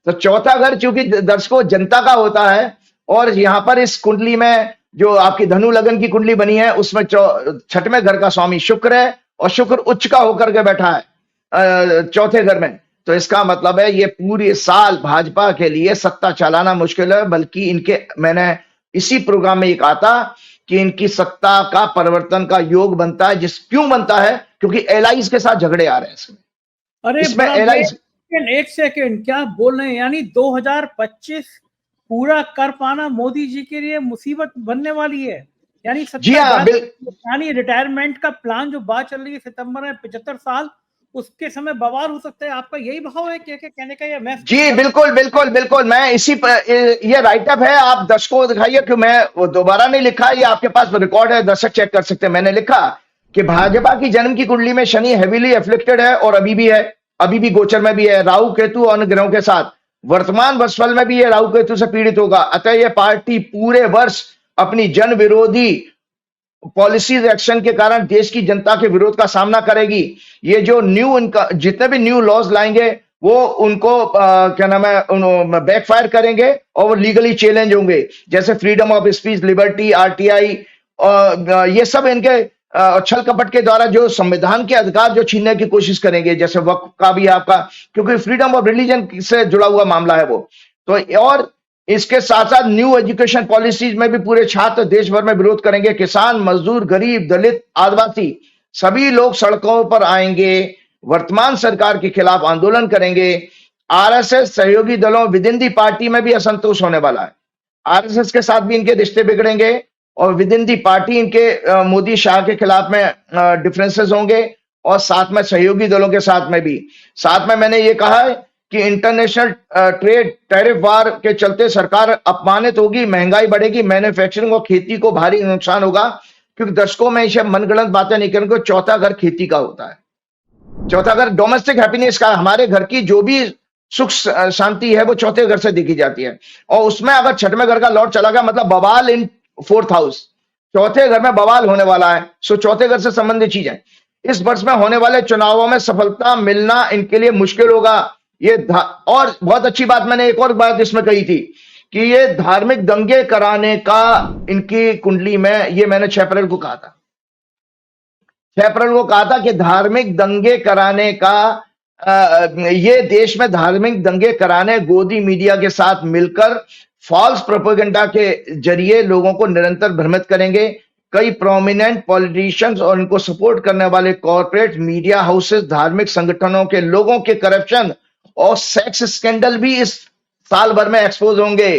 तो चौथा घर चूंकि दर्शकों जनता का होता है और यहां पर इस कुंडली में जो आपकी धनु लगन की कुंडली बनी है उसमें 6वें घर का स्वामी शुक्र है और शुक्र उच्च का होकर के बैठा है चौथे घर में। तो इसका मतलब है ये पूरे साल भाजपा के लिए सत्ता चलाना मुश्किल है, बल्कि इनके मैंने इसी प्रोग्राम में ये कहा था कि इनकी सत्ता का परिवर्तन का योग बनता है। क्यों बनता है? क्योंकि एलाइज के साथ झगड़े आ रहे हैं इसमें। अरे इसमें एलाइज एक सेकेंड क्या बोल रहे हैं? यानी 2025 पूरा कर पाना मोदी जी के लिए मुसीबत बनने वाली है। यानी यानी रिटायरमेंट का प्लान जो बात चल रही है सितंबर में 75 साल, उसके समय बवाल हो सकता है। आपका यही भाव है क्या कहने का? मैं जी बिल्कुल बिल्कुल बिल्कुल, मैं इसी पर ये राइटअप है, आप दर्शकों को दिखाइए कि मैं दोबारा नहीं लिखा, ये आपके पास रिकॉर्ड है, दर्शक चेक कर सकते हैं। मैंने लिखा कि भाजपा की जन्म की कुंडली में शनि हेवीली एफ्लिक्टेड है और अभी भी है, अभी भी गोचर में भी है, राहु केतु अन्य ग्रहों के साथ। वर्तमान वर्षफल में भी ये राहु केतु से पीड़ित होगा। अतः ये पार्टी पूरे वर्ष अपनी जन विरोधी पॉलिसीज एक्शन के कारण देश की जनता के विरोध का सामना करेगी। ये जो इनका जितने भी न्यू लॉज लाएंगे वो उनको क्या नाम है बैकफायर करेंगे और वो लीगली चैलेंज होंगे, जैसे freedom of speech, liberty, RTI, ये सब इनके छल कपट के द्वारा जो संविधान के अधिकार जो छीनने की कोशिश करेंगे, जैसे वक्फ का भी आपका, क्योंकि फ्रीडम ऑफ रिलीजन से जुड़ा हुआ मामला है वो। तो और इसके साथ साथ न्यू एजुकेशन पॉलिसीज में भी पूरे छात्र देश भर में विरोध करेंगे। किसान, मजदूर, गरीब, दलित, आदिवासी सभी लोग सड़कों पर आएंगे, वर्तमान सरकार के खिलाफ आंदोलन करेंगे। आरएसएस सहयोगी दलों विद इन दी पार्टी में भी असंतोष होने वाला है। आरएसएस के साथ भी इनके रिश्ते बिगड़ेंगे और विद इन दी पार्टी इनके मोदी शाह के खिलाफ में डिफरेंसेस होंगे और साथ में सहयोगी दलों के साथ में भी। साथ में मैंने ये कहा है कि इंटरनेशनल ट्रेड टैरिफ वार के चलते सरकार अपमानित होगी, महंगाई बढ़ेगी, मैन्युफैक्चरिंग और खेती को भारी नुकसान होगा। क्योंकि दर्शकों में इसे मनगढ़ंत बातें नहीं करेंगे। चौथा घर खेती का होता है, चौथा घर डोमेस्टिक हैप्पीनेस का, हमारे घर की जो भी सुख शांति है वो चौथे घर से देखी जाती है। और उसमें अगर 6वें घर का लॉर्ड चला गया मतलब बवाल इन 4th हाउस, चौथे घर में बवाल होने वाला है। सो चौथे घर से संबंधित चीजें, इस वर्ष में होने वाले चुनावों में सफलता मिलना इनके लिए मुश्किल होगा। ये और बहुत अच्छी बात, मैंने एक और बात इसमें कही थी कि ये धार्मिक दंगे कराने का इनकी कुंडली में, ये मैंने 6 अप्रैल को कहा था, 6 अप्रैल को कहा था कि धार्मिक दंगे कराने का ये देश में धार्मिक दंगे कराने गोदी मीडिया के साथ मिलकर फॉल्स प्रोपेगेंडा के जरिए लोगों को निरंतर भ्रमित करेंगे। कई प्रोमिनेंट पॉलिटिशियंस और इनको सपोर्ट करने वाले कॉर्पोरेट मीडिया हाउसेस, धार्मिक संगठनों के लोगों के करप्शन और सेक्स स्कैंडल भी इस साल भर में एक्सपोज होंगे।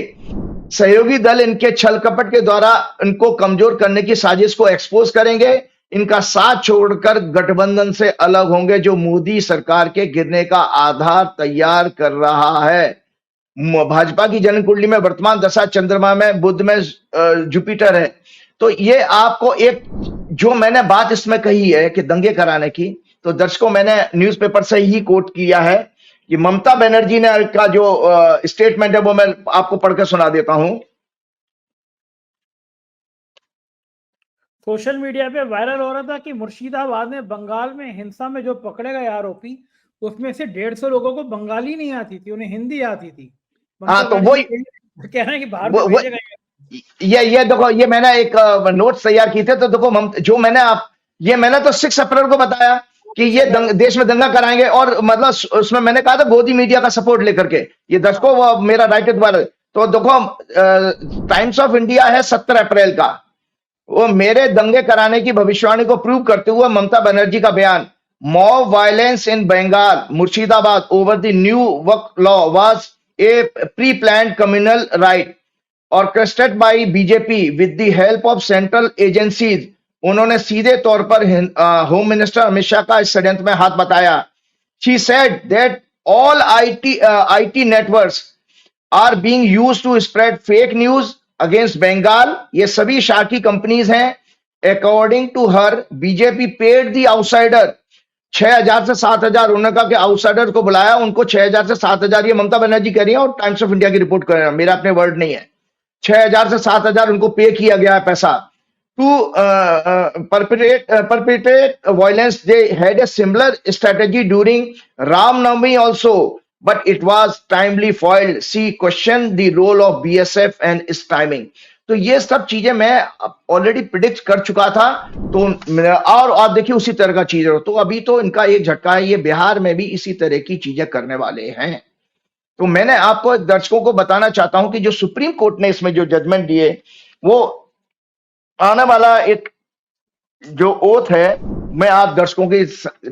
सहयोगी दल इनके छल कपट के द्वारा इनको कमजोर करने की साजिश को एक्सपोज करेंगे। इनका साथ छोड़कर गठबंधन से अलग होंगे, जो मोदी सरकार के गिरने का आधार तैयार कर रहा है। भाजपा की जन्म कुंडली में वर्तमान दशा चंद्रमा में, बुध में जुपिटर है। तो ये आपको एक जो मैंने बात इसमें कही है कि दंगे कराने की, तो दर्शकों मैंने न्यूज़पेपर से ही कोट किया है कि ममता बनर्जी ने का जो स्टेटमेंट है वो मैं आपको पढ़कर सुना देता हूं। सोशल मीडिया पे वायरल हो रहा था कि मुर्शिदाबाद में बंगाल में हिंसा में जो पकड़े गए आरोपी, उसमें से 150 लोगों को बंगाली नहीं आती थी, उन्हें हिंदी आती थी। हाँ, तो वही कह रहे हैं कि बाहर में भेजे गए। ये देखो, ये मैंने एक नोट्स तैयार किए थे, तो देखो जो मैंने तो 6 अप्रैल को बताया कि ये देश में दंगा कराएंगे, और मतलब उसमें मैंने कहा था गोदी मीडिया का सपोर्ट लेकर के। ये दर्शकों वो मेरा राइट वाला, तो देखो टाइम्स ऑफ इंडिया है 17 अप्रैल का, वो मेरे दंगे कराने की भविष्यवाणी को प्रूव करते हुए ममता बनर्जी का बयान, mob violence in Bengal Murshidabad over the new work law was a pre planned communal riot orchestrated by BJP with the help of central agencies। उन्होंने सीधे तौर पर होम मिनिस्टर अमित शाह का इस षड्यंत्र में हाथ बताया। She said that all IT networks are being used to spread fake news against Bengal। ये सभी शाह की कंपनीज हैं। According to her, BJP paid the outsider 6,000 से 7,000, उन्होंने कहा कि आउटसाइडर को बुलाया, उनको 6,000 से 7,000, ये ममता बनर्जी कह रही है और टाइम्स ऑफ इंडिया की रिपोर्ट कर रहे हैं, मेरा अपने वर्ड नहीं है। 6,000 से 7,000 उनको पे किया गया है पैसा to perpetrate violence। They had a similar strategy during Ramnavami also, but it was timely foiled। She questioned the role of BSF and its timing। तो ये सब चीजें मैं ऑलरेडी प्रिडिक्ट कर चुका था। तो और आप देखिए उसी तरह का चीज हो, तो अभी तो इनका एक झटका है, ये बिहार में भी इसी तरह की चीजें करने वाले हैं। तो मैंने आपको दर्शकों को बताना चाहता हूं कि जो सुप्रीम कोर्ट ने इसमें जो जजमेंट दिए, वो आने वाला एक जो ओथ है, मैं आप दर्शकों की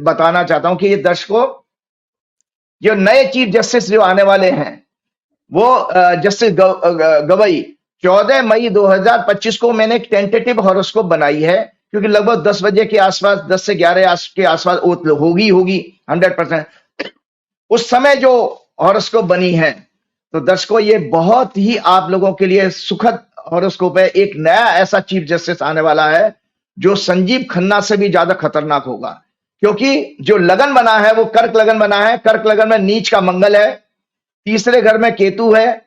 बताना चाहता हूं कि ये दर्शकों, जो नए चीफ जस्टिस जो आने वाले हैं, वो जस्टिस गवई 14 मई 2025 को मैंने एक टेंटेटिव हॉरोस्कोप बनाई है, क्योंकि लगभग 10 बजे के आसपास, 10 से 11 के आसपास ओथ होगी 100%। उस समय जो हॉरोस्कोप बनी है, तो दर्शकों ये बहुत ही आप लोगों के लिए सुखद हॉरोस्कोप है। एक नया ऐसा चीफ जस्टिस आने वाला है जो संजीव खन्ना से भी ज्यादा खतरनाक होगा, क्योंकि जो लगन बना है वो कर्क लगन बना है। कर्क लगन में नीच का मंगल है, तीसरे घर में केतु है,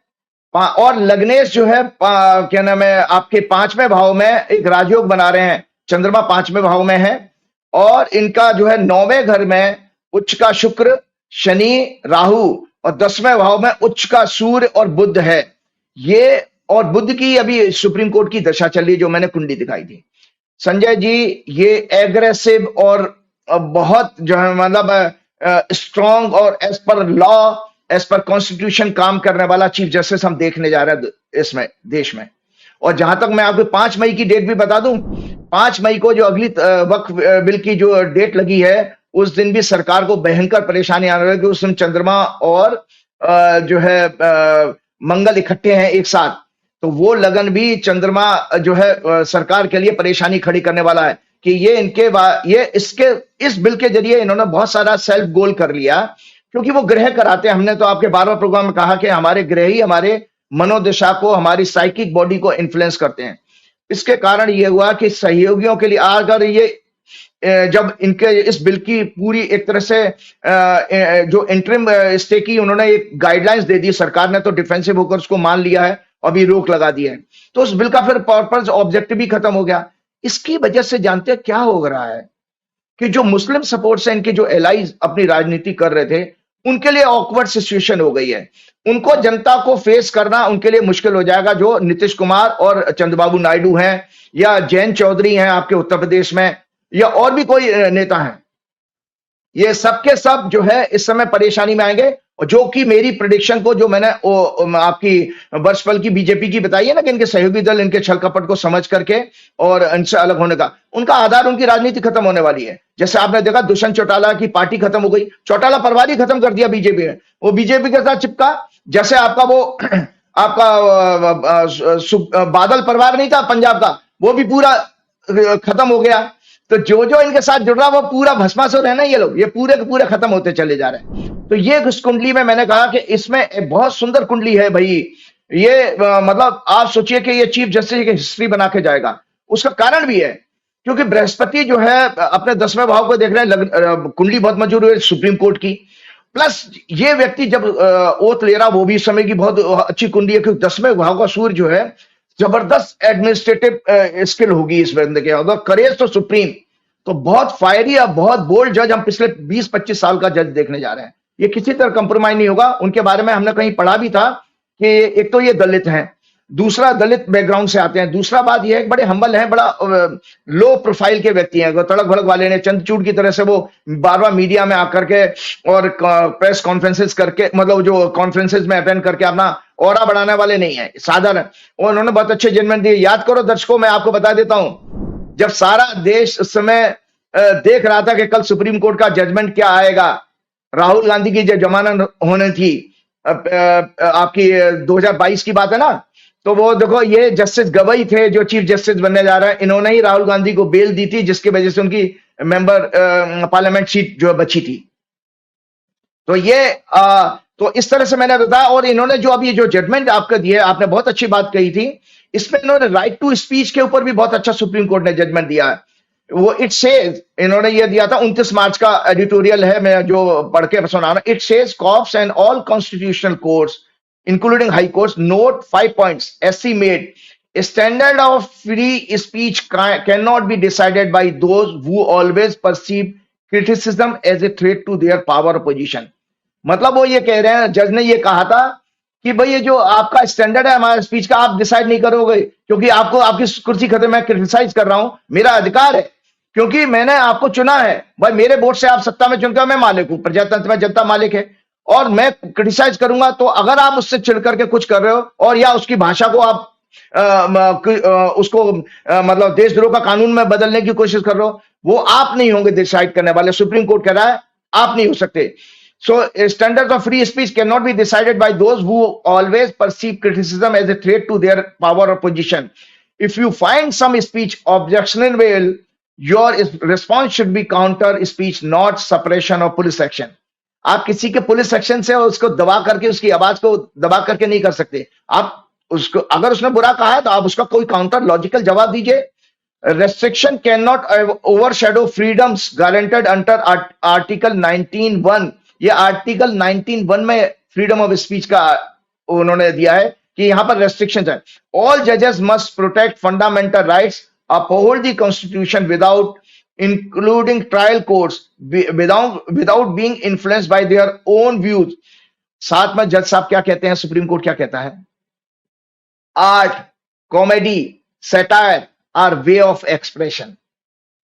और लग्नेश जो है क्या नाम है आपके 5वें भाव में एक राजयोग बना रहे हैं, चंद्रमा 5वें भाव में है, और इनका जो है 9वें घर में उच्च का शुक्र, शनि, राहु, और 10वें भाव में उच्च का सूर्य और बुध है। ये और बुध की अभी सुप्रीम कोर्ट की दशा चल रही है, जो मैंने कुंडली दिखाई थी। संजय जी, ये एग्रेसिव और बहुत जो है मतलब स्ट्रॉन्ग और as per law, as per constitution काम करने वाला चीफ जस्टिस हम देखने जा रहे हैं इसमें देश में। और जहां तक मैं आपको 5 मई की डेट भी बता दूं, 5 मई को जो अगली वक्फ बिल की जो डेट लगी है, उस दिन भी सरकार को भयंकर परेशानी आने लगी। उस दिन चंद्रमा और जो है मंगल इकट्ठे हैं एक साथ, तो वो लगन भी चंद्रमा जो है सरकार के लिए परेशानी खड़ी करने वाला है कि इस बिल के जरिए इन्होंने बहुत सारा सेल्फ गोल कर लिया, क्योंकि वो ग्रह कराते हैं। हमने तो आपके 12वें प्रोग्राम में कहा कि हमारे ग्रह ही हमारे मनोदशा को, हमारी साइकिक बॉडी को इन्फ्लुएंस करते हैं। इसके कारण ये हुआ कि सहयोगियों के लिए अगर ये जब इनके इस बिल की पूरी एक तरह से जो इंटरिम स्टे की उन्होंने एक गाइडलाइंस दे दी सरकार ने, तो डिफेंसिव होकर उसको मान लिया है, अभी रोक लगा दी है, तो उस बिल का फिर पर्पस ऑब्जेक्टिव भी खत्म हो गया। इसकी वजह से जानते हैं क्या हो रहा है कि जो मुस्लिम सपोर्ट से इनके जो एलाइज अपनी राजनीति कर रहे थे, उनके लिए ऑकवर्ड सिचुएशन हो गई है। उनको जनता को फेस करना उनके लिए मुश्किल हो जाएगा, जो नीतीश कुमार और चंद्रबाबू नायडू हैं या जयंत चौधरी हैं आपके उत्तर प्रदेश में, या और भी कोई नेता हैं। ये सबके सब जो है इस समय परेशानी में आएंगे, और जो कि मेरी प्रेडिक्शन को जो मैंने आपकी वर्षफल की बीजेपी की बताई है ना, कि इनके सहयोगी दल इनके छल कपट को समझ करके और इनसे अलग होने का, उनका आधार उनकी राजनीति खत्म होने वाली है। जैसे आपने देखा दुष्यंत चौटाला की पार्टी खत्म हो गई, चौटाला परिवार ही खत्म कर दिया बीजेपी ने, वो बीजेपी के साथ चिपका। जैसे आपका वो आपका बादल परिवार नहीं था पंजाब का, वो भी पूरा खत्म हो गया। तो जो जो इनके साथ जुड़ रहा वो पूरा भस्मासुर है ना, ये लोग, ये पूरे के पूरे खत्म होते चले जा रहे हैं। तो ये इस कुंडली में मैंने कहा कि इसमें एक बहुत सुंदर कुंडली है भाई। ये मतलब आप सोचिए कि ये चीफ जस्टिस की हिस्ट्री बना के जाएगा। उसका कारण भी है क्योंकि बृहस्पति जो है अपने 10वें भाव को देख रहे हैं, कुंडली बहुत मंजूर हुई सुप्रीम कोर्ट की। प्लस ये व्यक्ति जब ओथ ले रहा, वो भी इस समय की बहुत अच्छी कुंडली है, क्योंकि 10वें भाव का सूर्य जो है जबरदस्त एडमिनिस्ट्रेटिव स्किल होगी इस बंदे के, अगर करेज तो सुप्रीम। तो बहुत फायरी और बहुत बोल्ड जज हम पिछले 20-25 साल का जज देखने जा रहे हैं। ये किसी तरह कंप्रोमाइज नहीं होगा। उनके बारे में हमने कहीं पढ़ा भी था कि एक तो ये दलित हैं, दूसरा दलित बैकग्राउंड से आते हैं, दूसरा बात ये है बड़े हम्बल हैं, बड़ा लो प्रोफाइल के व्यक्ति हैं। तड़क भड़क वाले ने चंद्रचूड़ की तरह से वो बार बार मीडिया में आकर के और प्रेस कॉन्फ्रेंसेस करके, मतलब जो कॉन्फ्रेंसेस में अटेंड करके अपना ऑरा बढ़ाने वाले नहीं है, साधारण। और उन्होंने बहुत अच्छे जजमेंट दिए। याद करो दर्शकों, मैं आपको बता देता हूं, जब सारा देश उस समय देख रहा था कि कल सुप्रीम कोर्ट का जजमेंट क्या आएगा, राहुल गांधी की जो जमानत होने थी आपकी 2022 की बात है ना, तो वो देखो ये जस्टिस गवई थे जो चीफ जस्टिस बनने जा रहे हैं, इन्होंने ही राहुल गांधी को बेल दी थी, जिसकी वजह से उनकी मेंबर पार्लियामेंट सीट जो बची थी। तो ये तो इस तरह से मैंने बताया। और इन्होंने जो अभी जो जजमेंट आपका दिया, आपने बहुत अच्छी बात कही थी, इसमें इन्होंने राइट टू स्पीच के ऊपर भी बहुत अच्छा सुप्रीम कोर्ट ने जजमेंट दिया है। वो इट सेज, इन्होंने ये दिया था 29 मार्च का एडिटोरियल है, मैं जो पढ़ के सुना रहा हूं। It says cops and all constitutional courts including high courts note 5 points SC made standard of free speech cannot be decided by those who always perceive criticism as a threat to their power or position। मतलब वो ये कह रहे हैं, जज ने ये कहा था कि भाई ये जो आपका स्टैंडर्ड है हमारे स्पीच का, आप डिसाइड नहीं करोगे, क्योंकि आपको आपकी कुर्सी खत्म, मैं क्रिटिसाइज कर रहा हूं, मेरा अधिकार है, क्योंकि मैंने आपको चुना है भाई, मेरे वोट से आप सत्ता में चुनकर, मैं मालिक हूं, प्रजातंत्र में जनता मालिक है, और मैं क्रिटिसाइज करूंगा। तो अगर आप उससे चिढ़ करके कुछ कर रहे हो, और या उसकी भाषा को आप उसको मतलब देशद्रोह का कानून में बदलने की कोशिश कर रहे हो, वो आप नहीं होंगे डिसाइड करने वाले। सुप्रीम कोर्ट कह रहा है आप नहीं हो सकते। So standard of free speech can not be decided by those who always perceive criticism as a threat to their power और position. If you find some speech objectionable, your response should be counter speech, not suppression और police action. आप किसी के police section से उसको दबा करके, उसकी आवाज को दबा करके नहीं कर सकते। आप उसको, अगर उसने बुरा कहा है तो आप उसका कोई काउंटर लॉजिकल जवाब दीजिए। Restriction can not overshadow freedoms guaranteed under article 19(1)। ये आर्टिकल 19(1) में फ्रीडम ऑफ स्पीच का उन्होंने दिया है कि यहां पर रेस्ट्रिक्शन है। ऑल जजेस must protect fundamental rights, uphold the constitution without including trial courts without being influenced by their own views। साथ में जज साहब क्या कहते हैं, सुप्रीम कोर्ट क्या कहता है, art, comedy, satire are way of expression.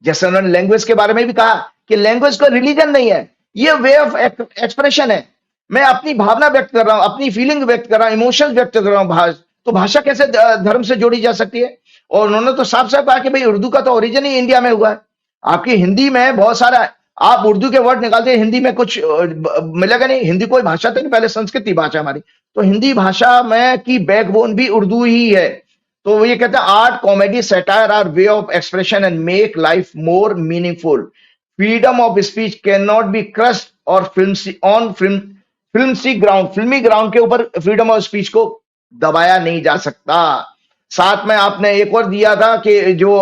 जैसे उन्होंने लैंग्वेज के बारे में भी कहा कि लैंग्वेज को रिलीजन नहीं है, ये वे ऑफ एक्सप्रेशन है। मैं अपनी भावना व्यक्त कर रहा हूं, अपनी फीलिंग व्यक्त कर रहा हूं, इमोशंस व्यक्त कर रहा हूं। तो भाषा कैसे धर्म से जोड़ी जा सकती है? और उन्होंने तो साफ साफ कहा कि भाई उर्दू का तो ओरिजिन ही इंडिया में हुआ है। आपकी हिंदी में बहुत सारा, आप उर्दू के वर्ड निकालते हैं, हिंदी में कुछ मिलेगा नहीं। हिंदी कोई भाषा तो नहीं, पहले संस्कृति भाषा हमारी, तो हिंदी भाषा में की बैकबोन भी उर्दू ही है। तो वो ये कहते हैं art, comedy, satire are way of expression and make life more meaningful. Freedom of speech can not be crushed और फिल्मी ग्राउंड के ऊपर फ्रीडम ऑफ स्पीच को दबाया नहीं जा सकता। साथ में आपने एक और दिया था कि जो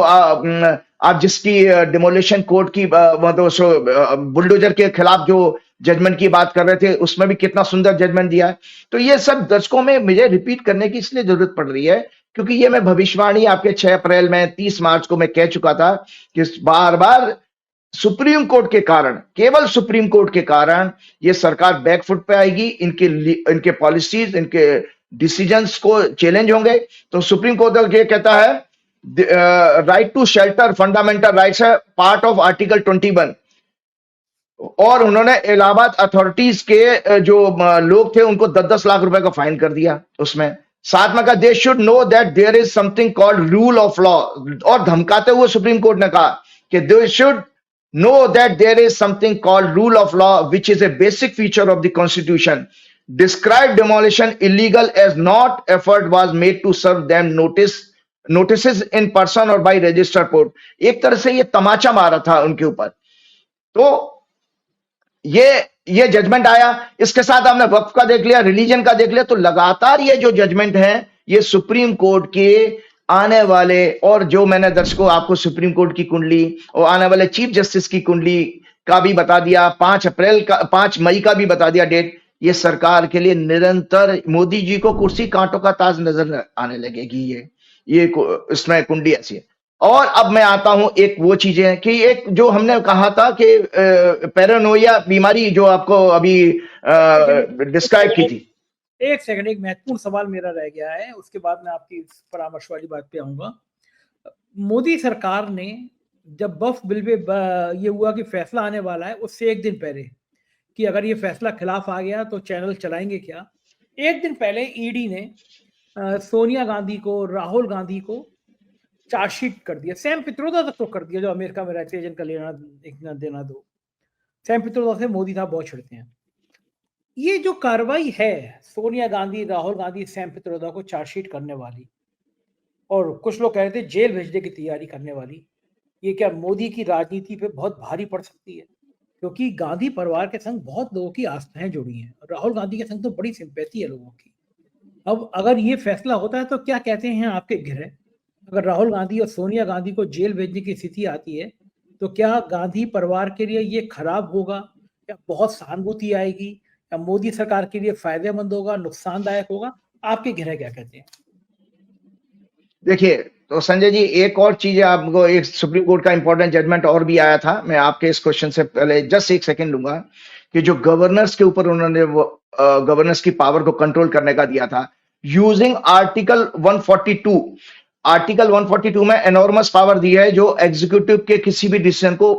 आप जिसकी डिमोलिशन कोर्ट की मतलब बुलडोजर के खिलाफ जो जजमेंट की बात कर रहे थे, उसमें भी कितना सुंदर जजमेंट दिया है। तो ये सब दर्शकों में मुझे रिपीट करने की इसलिए जरूरत पड़ रही है क्योंकि ये मैं भविष्यवाणी आपके 6 अप्रैल में 30 मार्च को मैं कह चुका था कि बार बार सुप्रीम कोर्ट के कारण, केवल सुप्रीम कोर्ट के कारण ये सरकार बैकफुट पे आएगी, इनके पॉलिसीज, इनके डिसीजंस को चैलेंज होंगे। तो सुप्रीम कोर्ट ये कहता है right to shelter fundamental rights है, पार्ट ऑफ आर्टिकल 21। और उन्होंने इलाहाबाद अथॉरिटीज के जो लोग थे उनको 10-10 लाख रुपए का फाइन कर दिया उसमें। साथ में कहा they should know that there is something called rule of law, और धमकाते हुए सुप्रीम कोर्ट ने कहा कि they should know that there is something called rule of law which is a basic feature of the constitution. Described demolition illegal as not effort was made to serve them notices in person or by registered court. एक तरह से ये तमाचा मारा था उनके ऊपर। तो ये जजमेंट आया, इसके साथ हमने वक्फ का देख लिया, रिलीजन का देख लिया। तो लगातार ये जो जजमेंट है ये सुप्रीम कोर्ट के आने वाले, और जो मैंने दर्शकों आपको सुप्रीम कोर्ट की कुंडली और आने वाले चीफ जस्टिस की कुंडली का भी बता दिया, 5 मई का भी बता दिया डेट। ये सरकार के लिए निरंतर मोदी जी को कुर्सी कांटों का ताज नजर आने लगेगी। ये इसमें कुंडली ऐसी है। और अब मैं आता हूं एक वो चीजें कि एक जो हमने कहा था कि पैरानोया बीमारी जो आपको अभी डिस्क्राइब की थी। एक सेकंड, एक महत्वपूर्ण सवाल मेरा रह गया है, उसके बाद मैं आपकी परामर्श वाली बात पे आऊंगा। मोदी सरकार ने जब वक्फ बिल पे ये हुआ कि फैसला आने वाला है, उससे एक दिन पहले कि अगर ये फैसला खिलाफ आ गया तो चैनल चलाएंगे क्या, एक दिन पहले ईडी ने सोनिया गांधी को, राहुल गांधी को चार्जशीट कर दिया। सैम पित्रोदा तक तो कर दिया, जो अमेरिका में रहते हैं, जिनका लेना देना दो। सैम पित्रोदा से मोदी साहब बहुत छिड़ते हैं। ये जो कार्रवाई है सोनिया गांधी, राहुल गांधी, सैम पित्रोदा को चार्जशीट करने वाली, और कुछ लोग कह रहे थे जेल भेजने की तैयारी करने वाली, ये क्या मोदी की राजनीति पे बहुत भारी पड़ सकती है? क्योंकि गांधी परिवार के संग बहुत लोगों की आस्थाएं जुड़ी हैं, राहुल गांधी के संग तो बड़ी सिंपैथी है लोगों की। अब अगर ये फैसला होता है तो क्या कहते हैं आपके गृह, अगर राहुल गांधी और सोनिया गांधी को जेल भेजने की स्थिति आती है तो क्या गांधी परिवार के लिए ये खराब होगा, या बहुत सहानुभूति आएगी, या मोदी सरकार के लिए फायदेमंद होगा, नुकसानदायक होगा? आपके गृह क्या कहते हैं? देखिए तो संजय जी, एक और चीज है, आपको एक सुप्रीम कोर्ट का इंपॉर्टेंट जजमेंट और भी आया था। मैं आपके इस क्वेश्चन से पहले जस्ट एक सेकंड लूंगा कि जो गवर्नर्स के ऊपर उन्होंने गवर्नर्स की पावर को कंट्रोल करने का दिया था यूजिंग आर्टिकल 142। आर्टिकल 142 में एनॉर्मस पावर दी है जो एग्जीक्यूटिव के किसी भी डिसीजन को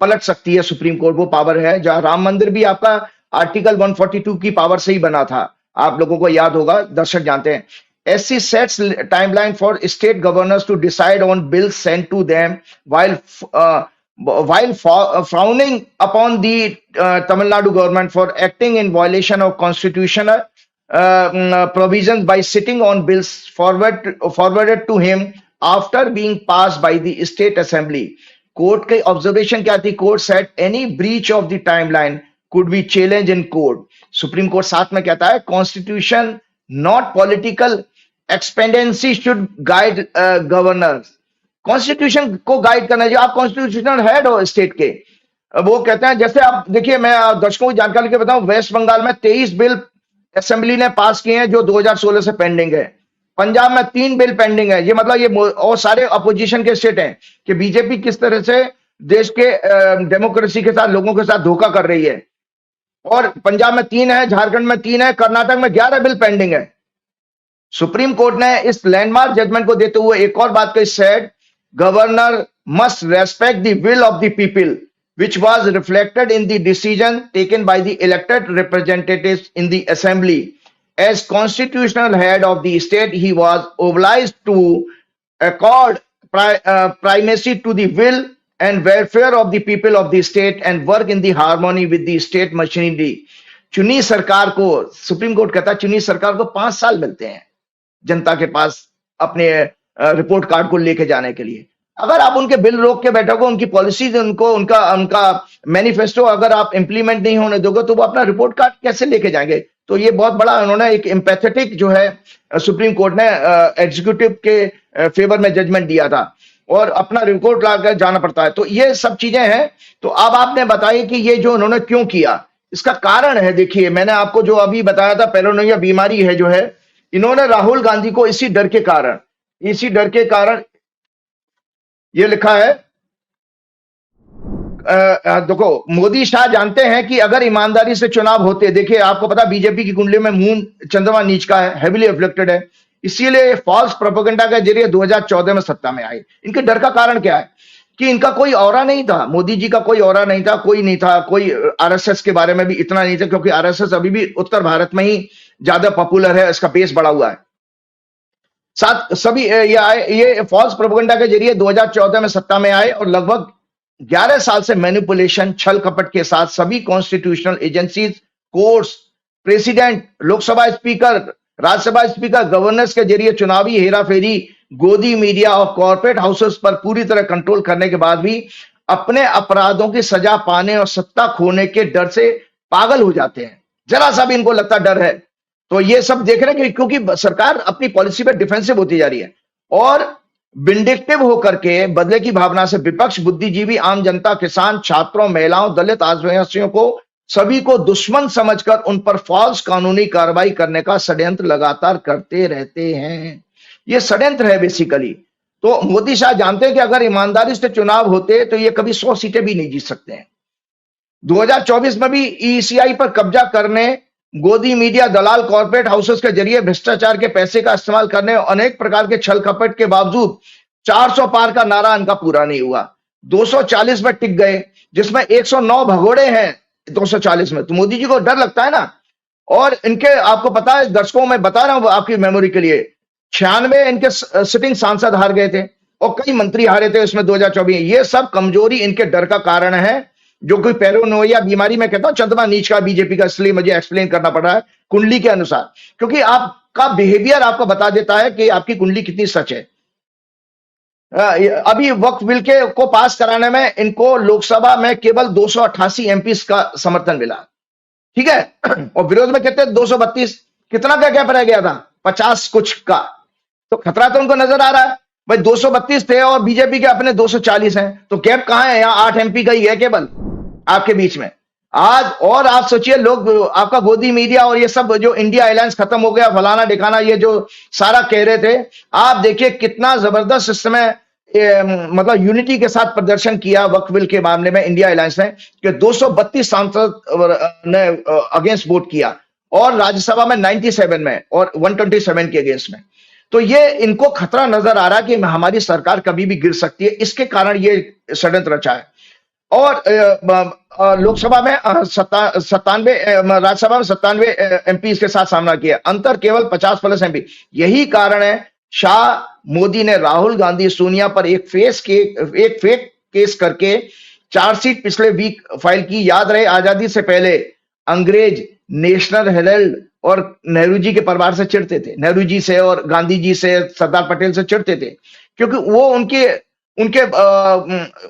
पलट सकती है। सुप्रीम कोर्ट वो पावर है। जहां राम मंदिर भी आपका आर्टिकल 142 की पावर से ही बना था, आप लोगों को याद होगा, दर्शक जानते हैं। SC sets timeline for state governors to decide on bills sent to them while frowning upon the Tamil Nadu government for acting in violation of constitutional provisions by sitting on bills forwarded to him after being passed by the state assembly. Court की observation क्या थी? Court said any breach of the timeline could be challenged in court. Supreme Court साथ में कहता है constitution not political expediency should guide governors. Constitution को guide करना चाहिए। आप कॉन्स्टिट्यूशनल हेड हो स्टेट के। वो कहते हैं, जैसे आप देखिए, मैं दर्शकों की जानकारी के बताऊं, वेस्ट बंगाल में 23 बिल असेंबली ने पास किए हैं जो 2016 से पेंडिंग है। पंजाब में 3 बिल पेंडिंग है। ये मतलब ये और सारे अपोजिशन के स्टेट हैं कि बीजेपी किस तरह से देश के डेमोक्रेसी के साथ, लोगों के साथ धोखा कर रही है। और पंजाब में 3 है, झारखंड में 3 है, कर्नाटक में 11 बिल पेंडिंग है। सुप्रीम कोर्ट ने इस लैंडमार्क जजमेंट को देते हुए एक और बात कही, said governor must respect the will of the people which was reflected in the decision taken by the elected representatives in the assembly. As constitutional head of the state, he was obliged to accord primacy to the will and welfare of the people of the state and work in the harmony with the state machinery. चुनी सरकार को, supreme court कहता है, चुनी सरकार को 5 साल मिलते हैं जनता के पास अपने रिपोर्ट कार्ड को लेके जाने के लिए। अगर आप उनके बिल रोक के बैठोगे, उनकी पॉलिसीज, उनका मैनिफेस्टो अगर आप इंप्लीमेंट नहीं होने दोगे तो वो अपना रिपोर्ट कार्ड कैसे लेके जाएंगे? तो ये बहुत बड़ा उन्होंने एक एम्पैथेटिक जो है सुप्रीम कोर्ट ने एग्जीक्यूटिव के फेवर में जजमेंट दिया था, और अपना रिपोर्ट लाकर जाना पड़ता है। तो ये सब चीजें हैं। तो अब आपने बताया कि ये जो उन्होंने क्यों किया, इसका कारण है। देखिए, मैंने आपको जो अभी बताया था, पैरानोया बीमारी है जो है, इन्होंने राहुल गांधी को इसी डर के कारण ये लिखा है, देखो, मोदी शाह जानते हैं कि अगर ईमानदारी से चुनाव होते, देखिए आपको पता बीजेपी की कुंडली में मून चंद्रमा नीच का है, हेविली अफ्लिक्टेड है, इसीलिए फॉल्स प्रोपेगेंडा के जरिए 2014 में सत्ता में आए। इनके डर का कारण क्या है कि इनका कोई ऑरा नहीं था, मोदी जी का कोई ऑरा नहीं था, कोई नहीं था, कोई आरएसएस के बारे में भी इतना नहीं था, क्योंकि आरएसएस अभी भी उत्तर भारत में ही ज्यादा पॉपुलर है, इसका बेस बढ़ा हुआ है। साथ सभी ये फॉल्स प्रोपेगेंडा के जरिए 2014 में सत्ता में आए और लगभग 11 साल से मैनिपुलेशन, छल कपट के साथ सभी constitutional agencies, courts, president, Lok Sabha speaker, Rajya Sabha speaker, governors के जरिए चुनावी हेराफेरी, गोदी मीडिया और कॉर्पोरेट हाउसेस पर पूरी तरह कंट्रोल करने के बाद भी अपने अपराधों की सजा पाने और सत्ता खोने के डर से पागल हो जाते हैं। जरा सा भी इनको लगता डर है तो ये सब देख रहे हैं, क्योंकि सरकार अपनी पॉलिसी पर डिफेंसिव होती जा रही है और विंडिक्टिव होकर के बदले की भावना से विपक्ष, बुद्धिजीवी, आम जनता, किसान, छात्रों, महिलाओं, दलित, आदिवासियों को सभी को दुश्मन समझकर उन पर फॉल्स कानूनी कार्रवाई करने का षड्यंत्र लगातार करते रहते हैं। ये षड्यंत्र है बेसिकली। तो मोदी शाह जानते हैं कि अगर ईमानदारी से चुनाव होते तो ये कभी 100 सीटें भी नहीं जीत सकते हैं। 2024 में भी ईसीआई पर कब्जा करने, गोदी मीडिया, दलाल, कॉर्पोरेट हाउसेस के जरिए भ्रष्टाचार के पैसे का इस्तेमाल करने और अनेक प्रकार के छल कपट के बावजूद 400 पार का नारा इनका पूरा नहीं हुआ। 240 में टिक गए, जिसमें 109 भगोड़े हैं 240 में। तो मोदी जी को डर लगता है ना। और इनके, आपको पता है, दर्शकों में बता रहा हूं आपकी मेमोरी के लिए, 96 इनके सिटिंग सांसद हार गए थे और कई मंत्री हारे थे इसमें 2024। ये सब कमजोरी इनके डर का कारण है, जो कोई पैरानोया बीमारी में कहता हूं, चंद्रमा नीच का बीजेपी का, इसलिए मुझे एक्सप्लेन करना पड़ रहा है कुंडली के अनुसार, क्योंकि आपका बिहेवियर आपको बता देता है कि आपकी कुंडली कितनी सच है। अभी वक्फ बिल को पास कराने में इनको लोकसभा में केवल 288 एमपी का समर्थन मिला, ठीक है, और विरोध में कहते हैं 232। कितना का गैप रह गया था? 50 कुछ का। तो खतरा तो उनको नजर आ रहा है भाई, 232 थे और बीजेपी के अपने 240 हैं, तो गैप कहां है? यहाँ 8 एमपी का ही है केवल आपके बीच में आज। और आप सोचिए, लोग आपका गोदी मीडिया और ये सब जो इंडिया अलायंस खत्म हो गया, फलाना ढिकाना, ये जो सारा कह रहे थे, आप देखिए कितना जबरदस्त इस समय मतलब यूनिटी के साथ प्रदर्शन किया वक्फ बिल के मामले में इंडिया अलायंस ने, कि 232 सांसद ने अगेंस्ट वोट किया और राज्यसभा में 97 में और 127 के अगेंस्ट में। तो ये इनको खतरा नजर आ रहा है कि हमारी सरकार कभी भी गिर सकती है, इसके कारण ये षड्यंत्र रचा है। और लोकसभा में 97, राज्यसभा में 97 एमपी के साथ सामना किया, अंतर केवल 50 प्लस एमपी। यही कारण है शाह मोदी ने राहुल गांधी, सोनिया पर एक फेक केस करके चार्जशीट पिछले वीक फाइल की। याद रहे, आजादी से पहले अंग्रेज नेशनल हेराल्ड और नेहरू जी के परिवार से चिढ़ते थे, नेहरू जी से और गांधी जी से, सरदार पटेल से चिढ़ते थे, क्योंकि वो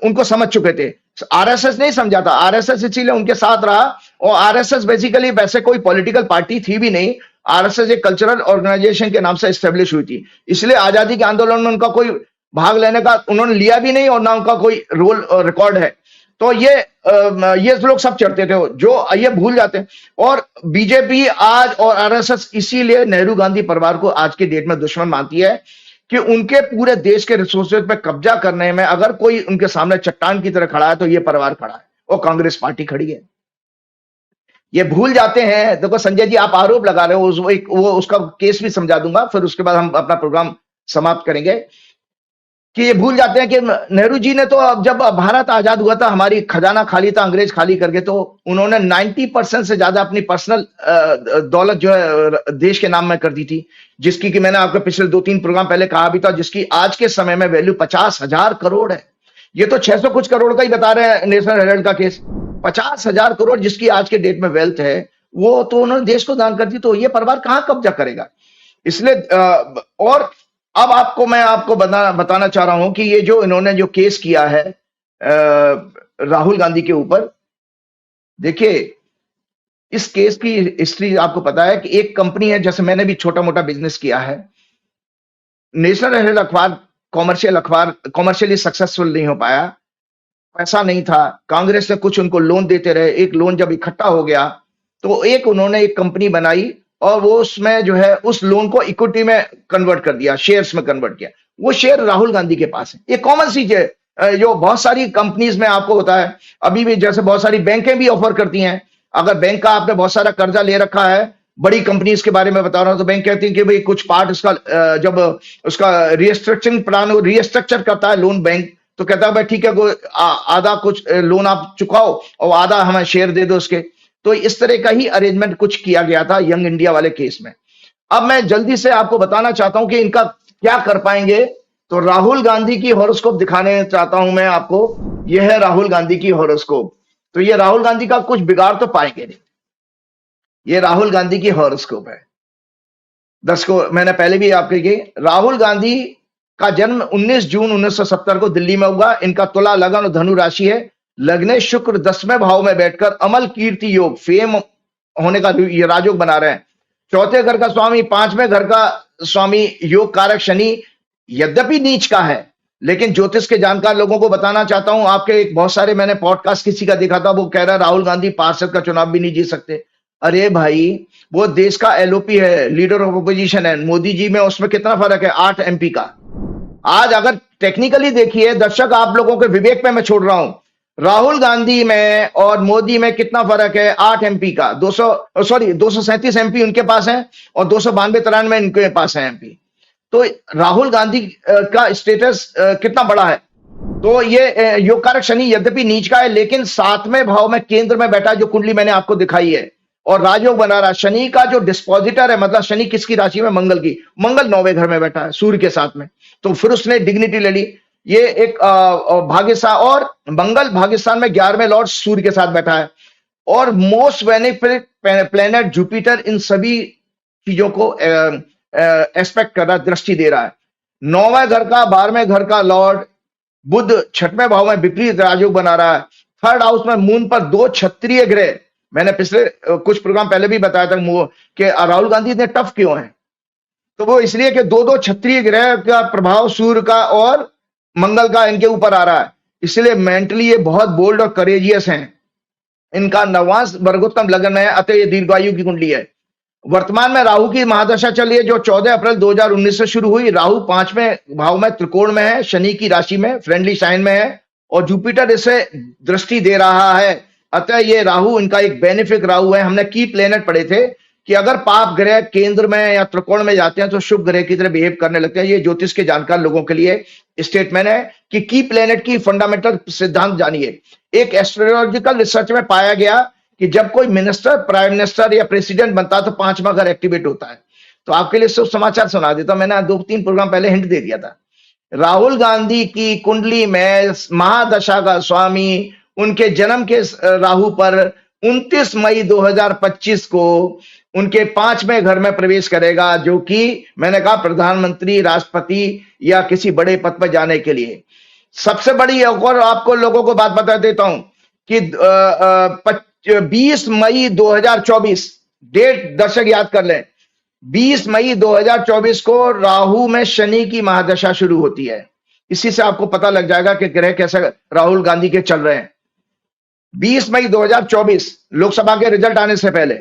उनको समझ चुके थे। आरएसएस नहीं समझा था, आरएसएस इसीलिए उनके साथ रहा। और आरएसएस बेसिकली वैसे कोई पॉलिटिकल पार्टी थी भी नहीं, आरएसएस एक कल्चरल ऑर्गेनाइजेशन के नाम से एस्टेब्लिश हुई थी, इसलिए आजादी के आंदोलन में उनका कोई भाग लेने का उन्होंने लिया भी नहीं और ना उनका कोई रोल रिकॉर्ड है। तो ये लोग सब चढ़ते थे, जो ये भूल जाते हैं। और बीजेपी आज और आरएसएस इसीलिए नेहरू गांधी परिवार को आज की डेट में दुश्मन मानती है कि उनके पूरे देश के रिसोर्सेज पे कब्जा करने में अगर कोई उनके सामने चट्टान की तरह खड़ा है तो ये परिवार खड़ा है और कांग्रेस पार्टी खड़ी है। ये भूल जाते हैं। देखो संजय जी, आप आरोप लगा रहे हो, वो उसका केस भी समझा दूंगा, फिर उसके बाद हम अपना प्रोग्राम समाप्त करेंगे। कि ये भूल जाते हैं कि नेहरू जी ने तो जब भारत आजाद हुआ था, हमारी खजाना खाली था, अंग्रेज खाली करके, तो उन्होंने 90% से ज्यादा अपनी पर्सनल दौलत जो है देश के नाम में कर दी थी, जिसकी कि मैंने आपको पिछले 2-3 प्रोग्राम पहले कहा भी था, जिसकी आज के समय में वैल्यू 50,000 करोड़ है। ये तो 600 कुछ करोड़ का ही बता रहे हैं नेशनल हेराल्ड का केस। 50,000 करोड़ जिसकी आज के डेट में वेल्थ है, वो तो उन्होंने देश को दान कर दी। तो ये परिवार कहां कब्जा करेगा? इसलिए और अब मैं आपको बताना चाह रहा हूं कि ये जो इन्होंने जो केस किया है राहुल गांधी के ऊपर, देखिए इस केस की हिस्ट्री आपको पता है कि एक कंपनी है, जैसे मैंने भी छोटा मोटा बिजनेस किया है, नेशनल हेराल्ड अखबार कॉमर्शियली सक्सेसफुल नहीं हो पाया, पैसा नहीं था, कांग्रेस ने कुछ उनको लोन देते रहे। एक लोन जब इकट्ठा हो गया तो उन्होंने एक कंपनी बनाई और वो उसमें जो है उस लोन को इक्विटी में कन्वर्ट कर दिया, शेयर्स में कन्वर्ट किया। वो शेयर राहुल गांधी के पास है। ये कॉमन सी जो बहुत सारी कंपनीज में आपको होता है, अभी भी जैसे बहुत सारी बैंकें भी ऑफर करती हैं। अगर बैंक का आपने बहुत सारा कर्जा ले रखा है, बड़ी कंपनीज के बारे में बता रहा हूं, तो बैंक कहती है कि भाई कुछ पार्ट उसका जब उसका रीस्ट्रक्चरिंग प्लान रीस्ट्रक्चर करता है लोन बैंक, तो कहता है भाई ठीक है, आधा कुछ लोन आप चुकाओ और आधा हमें शेयर दे दो उसके। तो इस तरह का ही अरेंजमेंट कुछ किया गया था यंग इंडिया वाले केस में। अब मैं जल्दी से आपको बताना चाहता हूं कि इनका क्या कर पाएंगे। तो राहुल गांधी की हॉरोस्कोप दिखाने चाहता हूं मैं आपको। यह है राहुल गांधी की हॉरोस्कोप। तो ये राहुल गांधी का कुछ बिगाड़ तो पाएंगे नहीं। ये राहुल गांधी की हॉरोस्कोप है। दर्शकों, मैंने पहले भी आपके की, राहुल गांधी का जन्म 19 जून 1970 को दिल्ली में हुआ। इनका तुला, लगन और धनु राशि है। लग्ने शुक्र 10वें भाव में बैठकर अमल, कीर्ति योग, फेम होने का ये राजयोग बना रहे हैं। चौथे घर का स्वामी, 5वें घर का स्वामी, योग कारक शनि यद्यपि नीच का है, लेकिन ज्योतिष के जानकार लोगों को बताना चाहता हूं। आपके एक बहुत सारे मैंने पॉडकास्ट किसी का देखा था, वो कह रहा राहुल गांधी पार्षद का चुनाव भी नहीं जीत सकते। अरे भाई, वो देश का एलओपी है, लीडर ऑफ अपोजिशन है। मोदी जी में उसमें कितना फर्क है, 8 एमपी का। आज अगर टेक्निकली देखिए दर्शक, आप लोगों के विवेक पे मैं छोड़ रहा हूं, राहुल गांधी में और मोदी में कितना फर्क है, 8 एमपी का। 237 एमपी उनके पास है और 292-93 इनके पास है एमपी। तो राहुल गांधी का स्टेटस कितना बड़ा है। तो ये योग कारक शनि यद्यपि नीच का है, लेकिन 7वें भाव में केंद्र में बैठा है, जो कुंडली मैंने आपको दिखाई है, और राजयोग बना रहा है। शनि का जो डिस्पोजिटर है, मतलब शनि किसकी राशि में, मंगल की। मंगल 9वें घर में बैठा है सूर्य के साथ में, तो फिर उसने डिग्निटी ले ली। ये एक भाग्यशाली, और मंगल भाग्यस्थान में 11वें लॉर्ड सूर्य के साथ बैठा है। और most benefit planet Jupiter in सभी चीजों को एक्सपेक्ट कर रहा है, दृष्टि दे रहा है। 9वें घर का 12वें घर का लॉर्ड बुध 6वें भाव में विपरीत राजयोग बना रहा है। 3rd हाउस में मून पर 2 क्षत्रिय ग्रह। मैंने पिछले कुछ प्रोग्राम पहले भी बताया था कि राहुल गांधी इतने टफ क्यों हैं, तो वो इसलिए कि 2 क्षत्रिय ग्रह का प्रभाव सूर्य का और मंगल का इनके ऊपर आ रहा है, इसलिए मेंटली ये बहुत बोल्ड और करेजियस हैं। इनका 9वां वर्गोत्तम लग्न है, अतः ये दीर्घायु की कुंडली है। वर्तमान में राहु की महादशा चल रही है, जो 14 अप्रैल 2019 से शुरू हुई। राहु 5वें भाव में त्रिकोण में है, शनि की राशि में, फ्रेंडली साइन में है, और जुपिटर इसे दृष्टि दे रहा है। अतः ये राहु इनका एक बेनिफिक राहु है। हमने की प्लेनेट पढ़े थे कि अगर पाप ग्रह केंद्र में या त्रिकोण में जाते हैं तो शुभ ग्रह की तरह बिहेव करने लगते हैं। ये ज्योतिष के जानकार लोगों के लिए स्टेटमेंट है कि की प्लेनेट की फंडामेंटल सिद्धांत जानिए। एक एस्ट्रोलॉजिकल रिसर्च में पाया गया कि जब कोई मिनिस्टर, प्राइम मिनिस्टर या प्रेसिडेंट बनता है तो 5वां घर एक्टिवेट होता है। तो आपके लिए शुभ समाचार सुना देता हूं, मैंने 2-3 प्रोग्राम पहले हिंट दे दिया था। राहुल गांधी की कुंडली में महादशा का स्वामी उनके जन्म के राहु पर 29 मई 2025 को उनके 5वें घर में प्रवेश करेगा, जो कि मैंने कहा प्रधानमंत्री, राष्ट्रपति या किसी बड़े पद पर जाने के लिए। सबसे बड़ी और आपको लोगों को बात बता देता हूं कि 20 मई 2024 डेट दर्शक याद कर लें। 20 मई 2024 को राहु में शनि की महादशा शुरू होती है। इसी से आपको पता लग जाएगा कि ग्रह कैसे राहुल गांधी के चल रहे हैं। 20 मई 2024 लोकसभा के रिजल्ट आने से पहले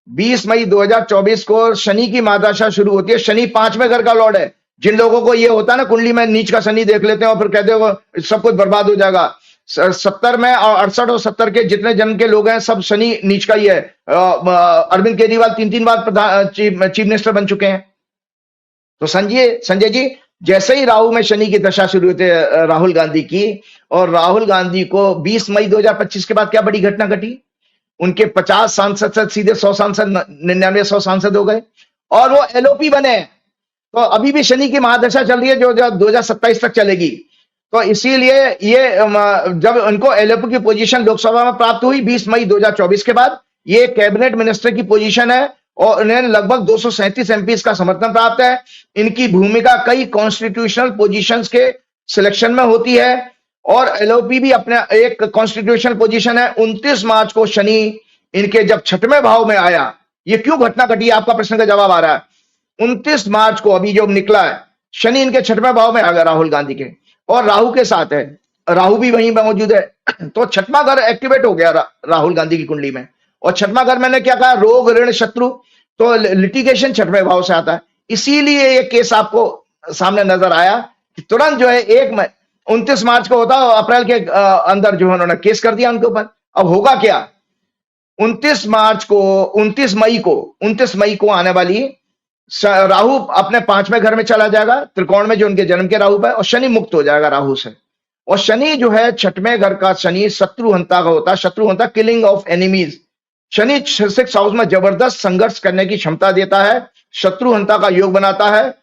20 मई 2024 को शनि की महादशा शुरू होती है। शनि 5वें घर का लॉर्ड है। जिन लोगों को ये होता है ना, कुंडली में नीच का शनि देख लेते हैं और फिर कहते हो सब कुछ बर्बाद हो जाएगा। 70 में और 68 और 70 के जितने जन्म के लोग हैं सब शनि नीच का ही है। अरविंद केजरीवाल 3-3 बार चीफ मिनिस्टर बन चुके हैं। तो संजय जी, जैसे ही राहु में शनि की दशा शुरू होती है राहुल गांधी की, और राहुल गांधी को 20 मई 2025 के बाद क्या बड़ी घटना घटी, उनके 50 सांसद से सीधे 100 सांसद, 99-100 सांसद हो गए और वो एलओपी बने। तो अभी भी शनि की महादशा चल रही है जो 2027 तक चलेगी। तो इसीलिए ये जब उनको एलओपी की पोजीशन लोकसभा में प्राप्त हुई 20 मई 2024 के बाद, ये कैबिनेट मिनिस्टर की पोजीशन है और इन्हें लगभग 237 एमपीज का समर्थन प्राप्त है। इनकी भूमिका कई कॉन्स्टिट्यूशनल पोजीशंस के सिलेक्शन में होती है और एलओपी भी अपने एक कॉन्स्टिट्यूशनल पोजीशन है। 29 मार्च को शनि इनके जब 6वें भाव में आया, ये क्यों घटना घटी, आपका प्रश्न का जवाब आ रहा है। 29 मार्च को अभी जो निकला है, शनि इनके 6वें भाव में आ गया राहुल गांधी के, और राहु के साथ है, राहु भी वहीं मौजूद है। तो 6वां घर एक्टिवेट हो गया राहुल गांधी की कुंडली में। और 6वां घर मैंने क्या कहा, रोग, ऋण, शत्रु, तो लिटिगेशन 6वें भाव से आता है। इसीलिए ये केस आपको सामने नजर आया कि तुरंत जो है 29 मार्च को होता, अप्रैल के अंदर जो है उन्होंने केस कर दिया उनके ऊपर। अब होगा क्या, 29 मार्च को 29 मई को आने वाली राहु अपने 5वें घर में चला जाएगा, त्रिकोण में, जो उनके जन्म के राहु है, और शनि मुक्त हो जाएगा राहु से। और शनि जो है 6वें घर का शनि शत्रुहंता का होता है, शत्रुहंता killing of enemies. Shani 6th house में जबरदस्त संघर्ष करने की क्षमता देता है, शत्रुहंता का योग बनाता है।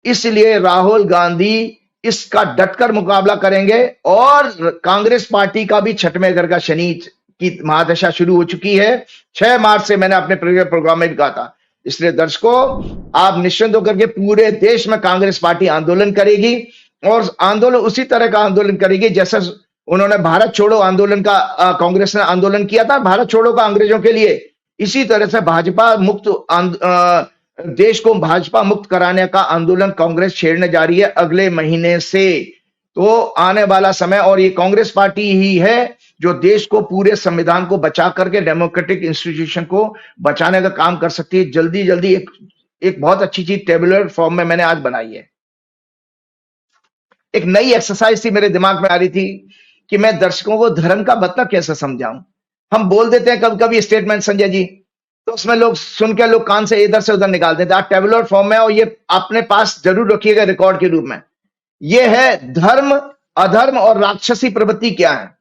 इसलिए राहुल गांधी इसका डटकर मुकाबला करेंगे। और कांग्रेस पार्टी का भी 6वें घर का शनि की महादशा शुरू हो चुकी है, 6 मार्च से, मैंने अपने प्रोग्राम में भी कहा था। इसलिए दर्शकों, आप निश्चिंत होकर के, पूरे देश में कांग्रेस पार्टी आंदोलन करेगी, और आंदोलन उसी तरह का आंदोलन करेगी जैसे उन्होंने भारत छोड़ो आंदोलन का, कांग्रेस ने आंदोलन किया था भारत छोड़ो का अंग्रेजों के लिए। इसी तरह से भाजपा मुक्त देश को भाजपा मुक्त कराने का आंदोलन कांग्रेस छेड़ने जा रही है अगले महीने से। तो आने वाला समय, और ये कांग्रेस पार्टी ही है जो देश को, पूरे संविधान को बचा करके, डेमोक्रेटिक इंस्टीट्यूशन को बचाने का काम कर सकती है। जल्दी जल्दी एक बहुत अच्छी चीज टेबुलर फॉर्म में मैंने आज बनाई है। एक नई एक्सरसाइज थी मेरे दिमाग में आ रही थी कि मैं दर्शकों को धर्म का मतलब कैसे समझाऊं। हम बोल देते हैं कभी कभी स्टेटमेंट संजय जी, तो उसमें लोग सुन के लोग कान से इधर से उधर निकाल देते हैं। आप टेबुलर फॉर्म में, और ये अपने पास जरूर रखिएगा रिकॉर्ड के रूप में। ये है धर्म, अधर्म और राक्षसी प्रवृत्ति क्या है।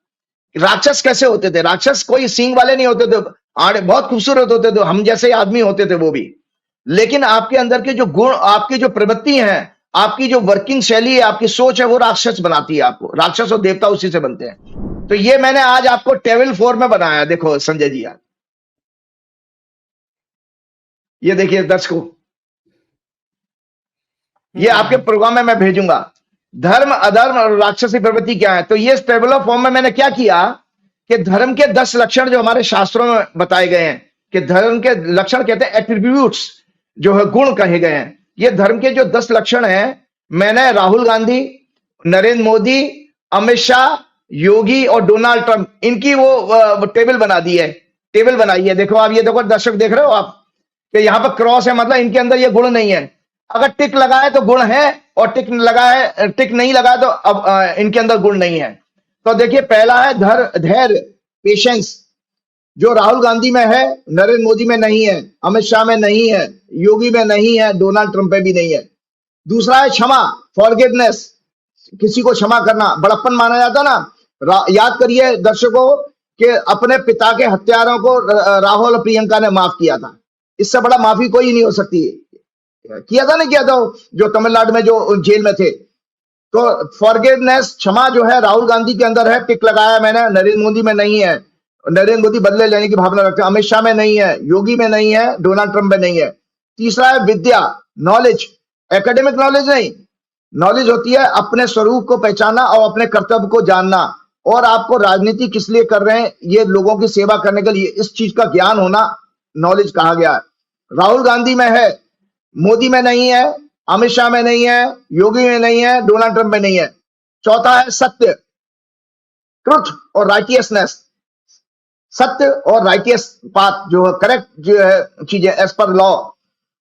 राक्षस कैसे होते थे? राक्षस कोई सींग वाले नहीं होते थे, बहुत खूबसूरत होते थे, हम जैसे आदमी होते थे वो भी। लेकिन आपके अंदर के जो गुण, आपकी जो प्रवृत्ति है, आपकी जो वर्किंग शैली है, आपकी सोच है, वो राक्षस बनाती है आपको। राक्षस और देवता उसी से बनते हैं। तो ये मैंने आज आपको टेबल 4 में बनाया। देखो संजय जी, यार ये देखिए दर्शकों, ये आपके प्रोग्राम में मैं भेजूंगा। धर्म, अधर्म और राक्षसी प्रवृत्ति क्या है। तो ये टेबल ऑफ फॉर्म में मैंने क्या किया कि धर्म के 10 लक्षण जो हमारे शास्त्रों में बताए गए हैं, कि धर्म के लक्षण कहते हैं एट्रीब्यूट्स, जो है गुण कहे गए हैं। ये धर्म के जो 10 लक्षण हैं, मैंने राहुल गांधी, नरेंद्र मोदी, अमित शाह, योगी और डोनाल्ड ट्रंप, इनकी वो टेबल बना दी है, टेबल बनाई है। देखो आप, ये देखो दर्शक, देख रहे हो आप कि यहाँ पर क्रॉस है, मतलब इनके अंदर ये गुण नहीं है। अगर टिक लगा है तो गुण है, और टिक लगा है, टिक नहीं लगा है तो अब इनके अंदर गुण नहीं है। तो देखिए, पहला है धैर्य, पेशेंस, जो राहुल गांधी में है, नरेंद्र मोदी में नहीं है, अमित शाह में नहीं है, योगी में नहीं है, डोनाल्ड ट्रंप में भी नहीं है। दूसरा है क्षमा, फॉरगिवनेस, किसी को क्षमा करना बड़प्पन माना जाता ना। याद करिए दर्शकों कि अपने पिता के हत्यारों को राहुल और प्रियंका ने माफ किया था। इससे बड़ा माफी कोई नहीं हो सकती। किया था, नहीं किया था, जो तमिलनाडु में जो जेल में थे। तो फॉरगिवनेस, क्षमा जो है राहुल गांधी के अंदर है, टिक लगाया मैंने। नरेंद्र मोदी में नहीं है, नरेंद्र मोदी बदले लेने की भावना रखते हैं। अमित शाह में नहीं है, योगी में नहीं है, डोनाल्ड ट्रंप में नहीं है। तीसरा है विद्या, नॉलेज, एकेडमिक नॉलेज नहीं। नॉलेज होती है अपने स्वरूप को पहचानना और अपने कर्तव्य को जानना, और आपको राजनीति किस लिए कर रहे हैं, ये लोगों की सेवा करने के लिए, इस चीज का ज्ञान होना नॉलेज कहा गया है। राहुल गांधी में है, मोदी में नहीं है, अमित शाह में नहीं है, योगी में नहीं है, डोनाल्ड ट्रंप में नहीं है। चौथा है सत्य, ट्रुथ और राइटियसनेस, सत्य और राइटियस पाथ, जो है करेक्ट जो है चीजें एज पर लॉ,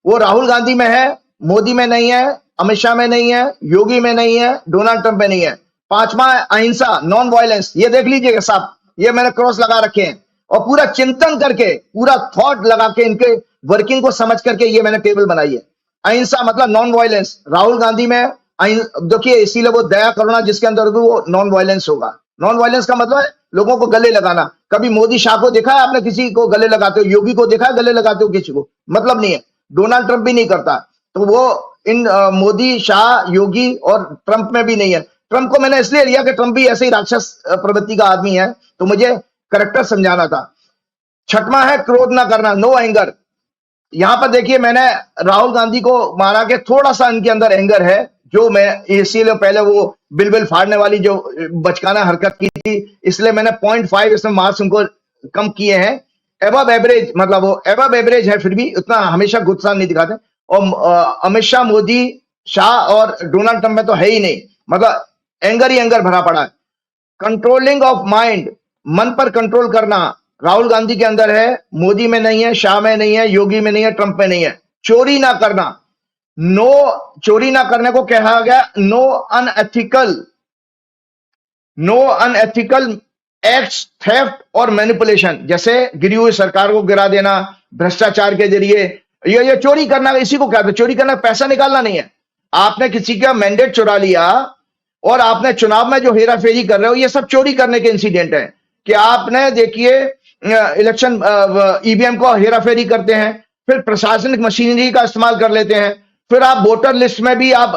वो राहुल गांधी में है, मोदी में नहीं है, अमित शाह में नहीं है, योगी में नहीं है, डोनाल्ड ट्रंप में नहीं है। पांचवा है अहिंसा, नॉन वायलेंस। ये देख लीजिएगा साहब, ये मैंने क्रॉस लगा रखे हैं, और पूरा चिंतन करके, पूरा थॉट लगा के, इनके वर्किंग को समझ करके ये मैंने टेबल बनाई है। अहिंसा मतलब नॉन वायलेंस, राहुल गांधी में देखिए, इसीलिए वो दया करुणा जिसके अंदर होगी वो नॉन वायलेंस होगा। नॉन वायलेंस का मतलब है लोगों को गले लगाना। कभी मोदी शाह को देखा है आपने किसी को गले लगाते हो? योगी को देखा है गले लगाते हो किसी को? मतलब नहीं है। डोनाल्ड ट्रंप भी नहीं करता, तो वो इन मोदी, शाह, योगी और ट्रंप में भी नहीं है। ट्रंप को मैंने इसलिए लिया कि ट्रंप भी ऐसे ही राक्षस प्रवृत्ति का आदमी है, तो मुझे करेक्टर समझाना था। छठवां है क्रोध ना करना, नो एंगर। यहां पर देखिए, मैंने राहुल गांधी को माना कि थोड़ा सा इनके अंदर एंगर है, जो मैं इसीलिए पहले वो बिल फाड़ने वाली जो बचकाना हरकत की थी, इसलिए मैंने 0.5 इसमें मार्क्स उनको कम किए हैं। एबव एवरेज, मतलब वो एबव एवरेज है, फिर भी उतना हमेशा गुस्सा नहीं दिखाते। और अमित शाह, मोदी, शाह और डोनाल्ड ट्रंप में तो है ही नहीं, मतलब एंगर ही एंगर भरा पड़ा है। कंट्रोलिंग ऑफ माइंड, मन पर कंट्रोल करना, राहुल गांधी के अंदर है, मोदी में नहीं है, शाह में नहीं है, योगी में नहीं है, ट्रंप में नहीं है। चोरी ना करना, नो, चोरी ना करने को कहा गया no unethical no unethical acts, theft और मैनिपुलेशन, जैसे गिरी हुई सरकार को गिरा देना भ्रष्टाचार के जरिए, ये चोरी करना, इसी को कहते हैं चोरी करना, पैसा निकालना नहीं है। आपने किसी का मैंडेट चुरा लिया और आपने चुनाव में जो हेराफेरी कर रहे हो, ये सब चोरी करने के इंसिडेंट है। कि आपने देखिए इलेक्शन ईवीएम को हेराफेरी करते हैं, फिर प्रशासनिक मशीनरी का इस्तेमाल कर लेते हैं, फिर आप वोटर लिस्ट में भी आप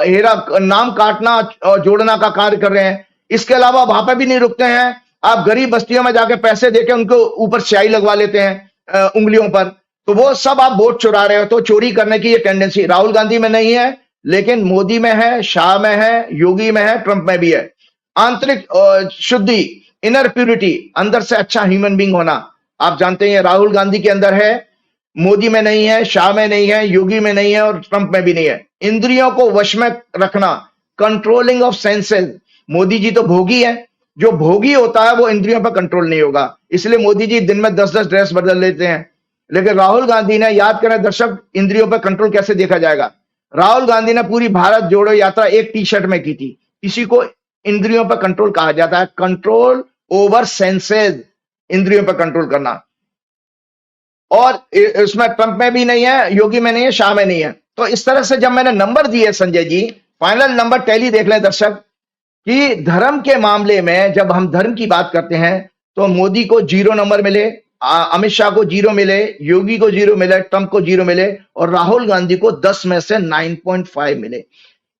नाम काटना और जोड़ना का कार्य कर रहे हैं। इसके अलावा वहां पर भी नहीं रुकते हैं, आप गरीब बस्तियों में जाके पैसे देके उनको ऊपर स्याही लगवा लेते हैं उंगलियों पर, तो वो सब आप वोट चुरा रहे हो। तो चोरी करने की ये टेंडेंसी राहुल गांधी में नहीं है, लेकिन मोदी में है, शाह में है, योगी में है, ट्रंप में भी है। आंतरिक शुद्धि, इनर प्यूरिटी, अंदर से अच्छा ह्यूमन बींग होना, आप जानते हैं राहुल गांधी के अंदर है, मोदी में नहीं है, शाह में नहीं है, योगी में नहीं है और ट्रंप में भी नहीं है। इंद्रियों को वश में रखना, controlling of senses, Modi ji तो भोगी है, जो भोगी होता है वो इंद्रियों पर कंट्रोल नहीं होगा, इसलिए मोदी जी दिन में 10-10 ड्रेस बदल लेते हैं। लेकिन राहुल गांधी ने, याद करें दर्शक, इंद्रियों पर कंट्रोल कैसे देखा जाएगा। राहुल गांधी ने पूरी भारत जोड़ो यात्रा एक टी शर्ट में की थी। इसी को इंद्रियों पर कंट्रोल कहा जाता है, कंट्रोल ओवर सेंसेस, इंद्रियों पर कंट्रोल करना। और इसमें ट्रंप में भी नहीं है, योगी में नहीं है, शाह में नहीं है। तो इस तरह से जब मैंने नंबर दिए Sanjay ji, final number tally देख लें दर्शक, कि धर्म के मामले में जब हम धर्म की बात करते हैं तो मोदी को 0 नंबर मिले, अमित शाह को 0 मिले, योगी को 0 मिले, ट्रंप को 0 मिले और राहुल गांधी को 10 में से 9.5 मिले।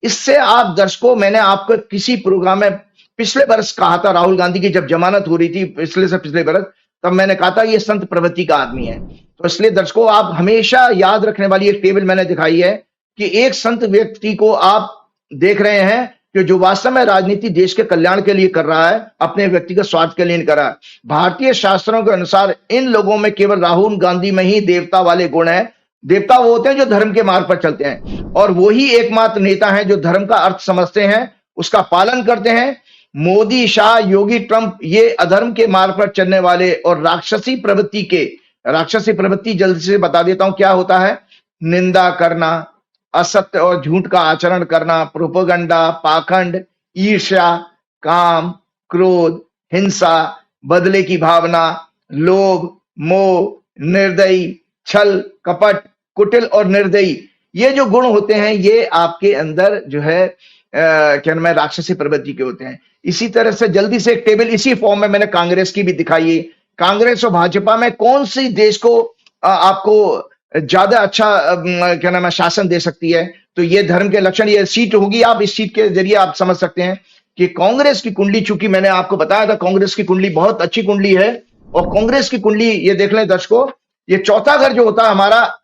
इससे आप दर्शकों, मैंने आपको किसी प्रोग्राम में पिछले वर्ष कहा था, राहुल गांधी की जब जमानत हो रही थी पिछले से पिछले वर्ष, तब मैंने कहा था ये संत प्रवृत्ति का आदमी है। तो इसलिए दर्शकों, आप हमेशा याद रखने वाली एक टेबल मैंने दिखाई है कि एक संत व्यक्ति को आप देख रहे हैं कि जो वास्तव में राजनीति देश के कल्याण के लिए कर रहा है, अपने व्यक्तिगत स्वार्थ के लिए नहीं कर रहा है। भारतीय शास्त्रों के अनुसार इन लोगों में केवल राहुल गांधी में ही देवता वाले गुण हैं। देवता वो होते हैं जो धर्म के मार्ग पर चलते हैं, और वही एकमात्र नेता हैं जो धर्म का अर्थ समझते हैं, उसका पालन करते हैं। मोदी, शाह, योगी, ट्रंप ये अधर्म के मार्ग पर चलने वाले और राक्षसी प्रवृत्ति के, राक्षसी प्रवृत्ति जल्दी से बता देता हूं क्या होता है। निंदा करना, असत्य और झूठ का आचरण करना, प्रोपेगेंडा, पाखंड, ईर्ष्या, काम, क्रोध, हिंसा, बदले की भावना, लोभ, मोह, निर्दयी, छल, कपट, कुटिल और निर्दयी, ये जो गुण होते हैं ये आपके अंदर जो है क्या नाम है, राक्षसी प्रवृत्ति के होते हैं। इसी तरह से जल्दी से एक टेबल इसी फॉर्म में मैंने कांग्रेस की भी दिखाई है। कांग्रेस और भाजपा में कौन सी देश को आपको ज्यादा अच्छा क्या नाम है, शासन दे सकती है। तो ये धर्म के लक्षण, ये सीट होगी, आप इस सीट के जरिए आप समझ सकते हैं कि कांग्रेस की कुंडली, चूंकि मैंने आपको बताया था कांग्रेस की कुंडली बहुत अच्छी कुंडली है, और कांग्रेस की कुंडली ये देख लें दर्शकों, ये चौथा घर जो होता है हमारा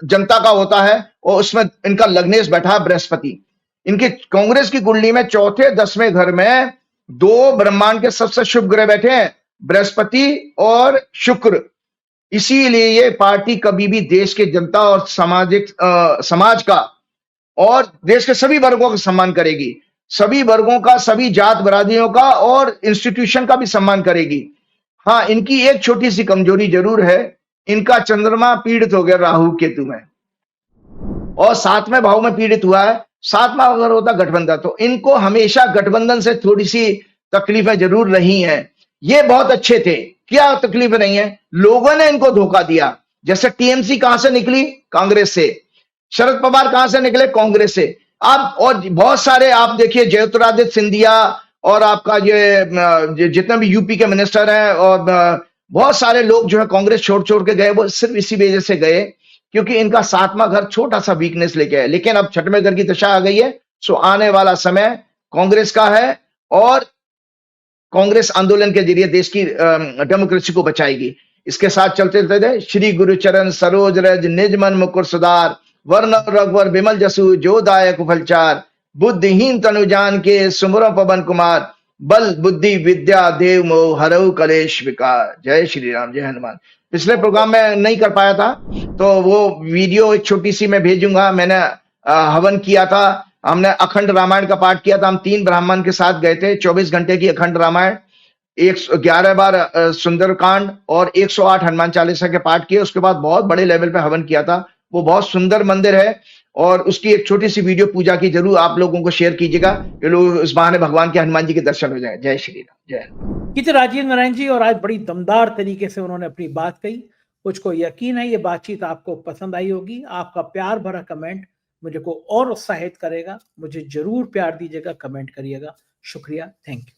जनता का होता है, और उसमें इनका लग्नेश बैठा है बृहस्पति। इनके कांग्रेस की कुंडली में चौथे 10वें घर में 2 ब्रह्मांड के सबसे शुभ ग्रह बैठे हैं, बृहस्पति और शुक्र। इसीलिए ये पार्टी कभी भी देश के जनता और समाज का और देश के सभी वर्गों का सम्मान करेगी, सभी वर्गों का, सभी जात बरादरियों का और इंस्टीट्यूशन का भी सम्मान करेगी। हाँ, इनकी एक छोटी सी कमजोरी जरूर है, इनका चंद्रमा पीड़ित हो गया राहु केतु में, और 7वें भाव में पीड़ित हुआ है। 7वां अगर होता गठबंधन, तो इनको हमेशा गठबंधन से थोड़ी सी तकलीफें जरूर रही हैं। ये बहुत अच्छे थे, क्या तकलीफ नहीं है, लोगों ने इनको धोखा दिया। जैसे टीएमसी कहां से निकली, कांग्रेस से। शरद पवार कहां से निकले, कांग्रेस से। आप और बहुत सारे आप देखिए, ज्योतिरादित्य सिंधिया और आपका ये जितने भी यूपी के मिनिस्टर हैं, और बहुत सारे लोग जो है कांग्रेस छोड़ छोड़ के गए, वो सिर्फ इसी वजह से गए क्योंकि इनका 7वां घर छोटा सा वीकनेस लेके आए। लेकिन अब 6वें घर की दशा आ गई है, सो आने वाला समय कांग्रेस का है, और कांग्रेस आंदोलन के जरिए देश की डेमोक्रेसी को बचाएगी। इसके साथ चलते चलते श्री गुरुचरण सरोज रज निज मन मुकुर सुधार, वर्ण रघुवर विमल जसु जो दायक फलचार, बुद्धिहीन तनु जान के सुमरो पवन कुमार, बल बुद्धि विद्या देव मोह हरऊ कलेश विकार। जय श्री राम, जय हनुमान। पिछले प्रोग्राम में नहीं कर पाया था, तो वो वीडियो एक छोटी सी मैं भेजूंगा। मैंने हवन किया था, हमने अखंड रामायण का पाठ किया था, हम 3 ब्राह्मण के साथ गए थे। 24 घंटे की अखंड रामायण, 111 बार सुंदरकांड और 108 हनुमान चालीसा के पाठ किए। उसके बाद बहुत बड़े लेवल पे हवन किया था। वो बहुत सुंदर मंदिर है, और उसकी एक छोटी सी वीडियो पूजा की जरूर आप लोगों को शेयर कीजिएगा, कि लोग इस बहाने भगवान के हनुमान जी के दर्शन हो जाए। जय श्री राम, जय। ये थे राजीव नारायण जी, और आज बड़ी दमदार तरीके से उन्होंने अपनी बात कही। मुझको यकीन है ये बातचीत आपको पसंद आई होगी। आपका प्यार भरा कमेंट मुझे को और उत्साहित करेगा। मुझे जरूर प्यार दीजिएगा, कमेंट करिएगा। शुक्रिया, थैंक यू।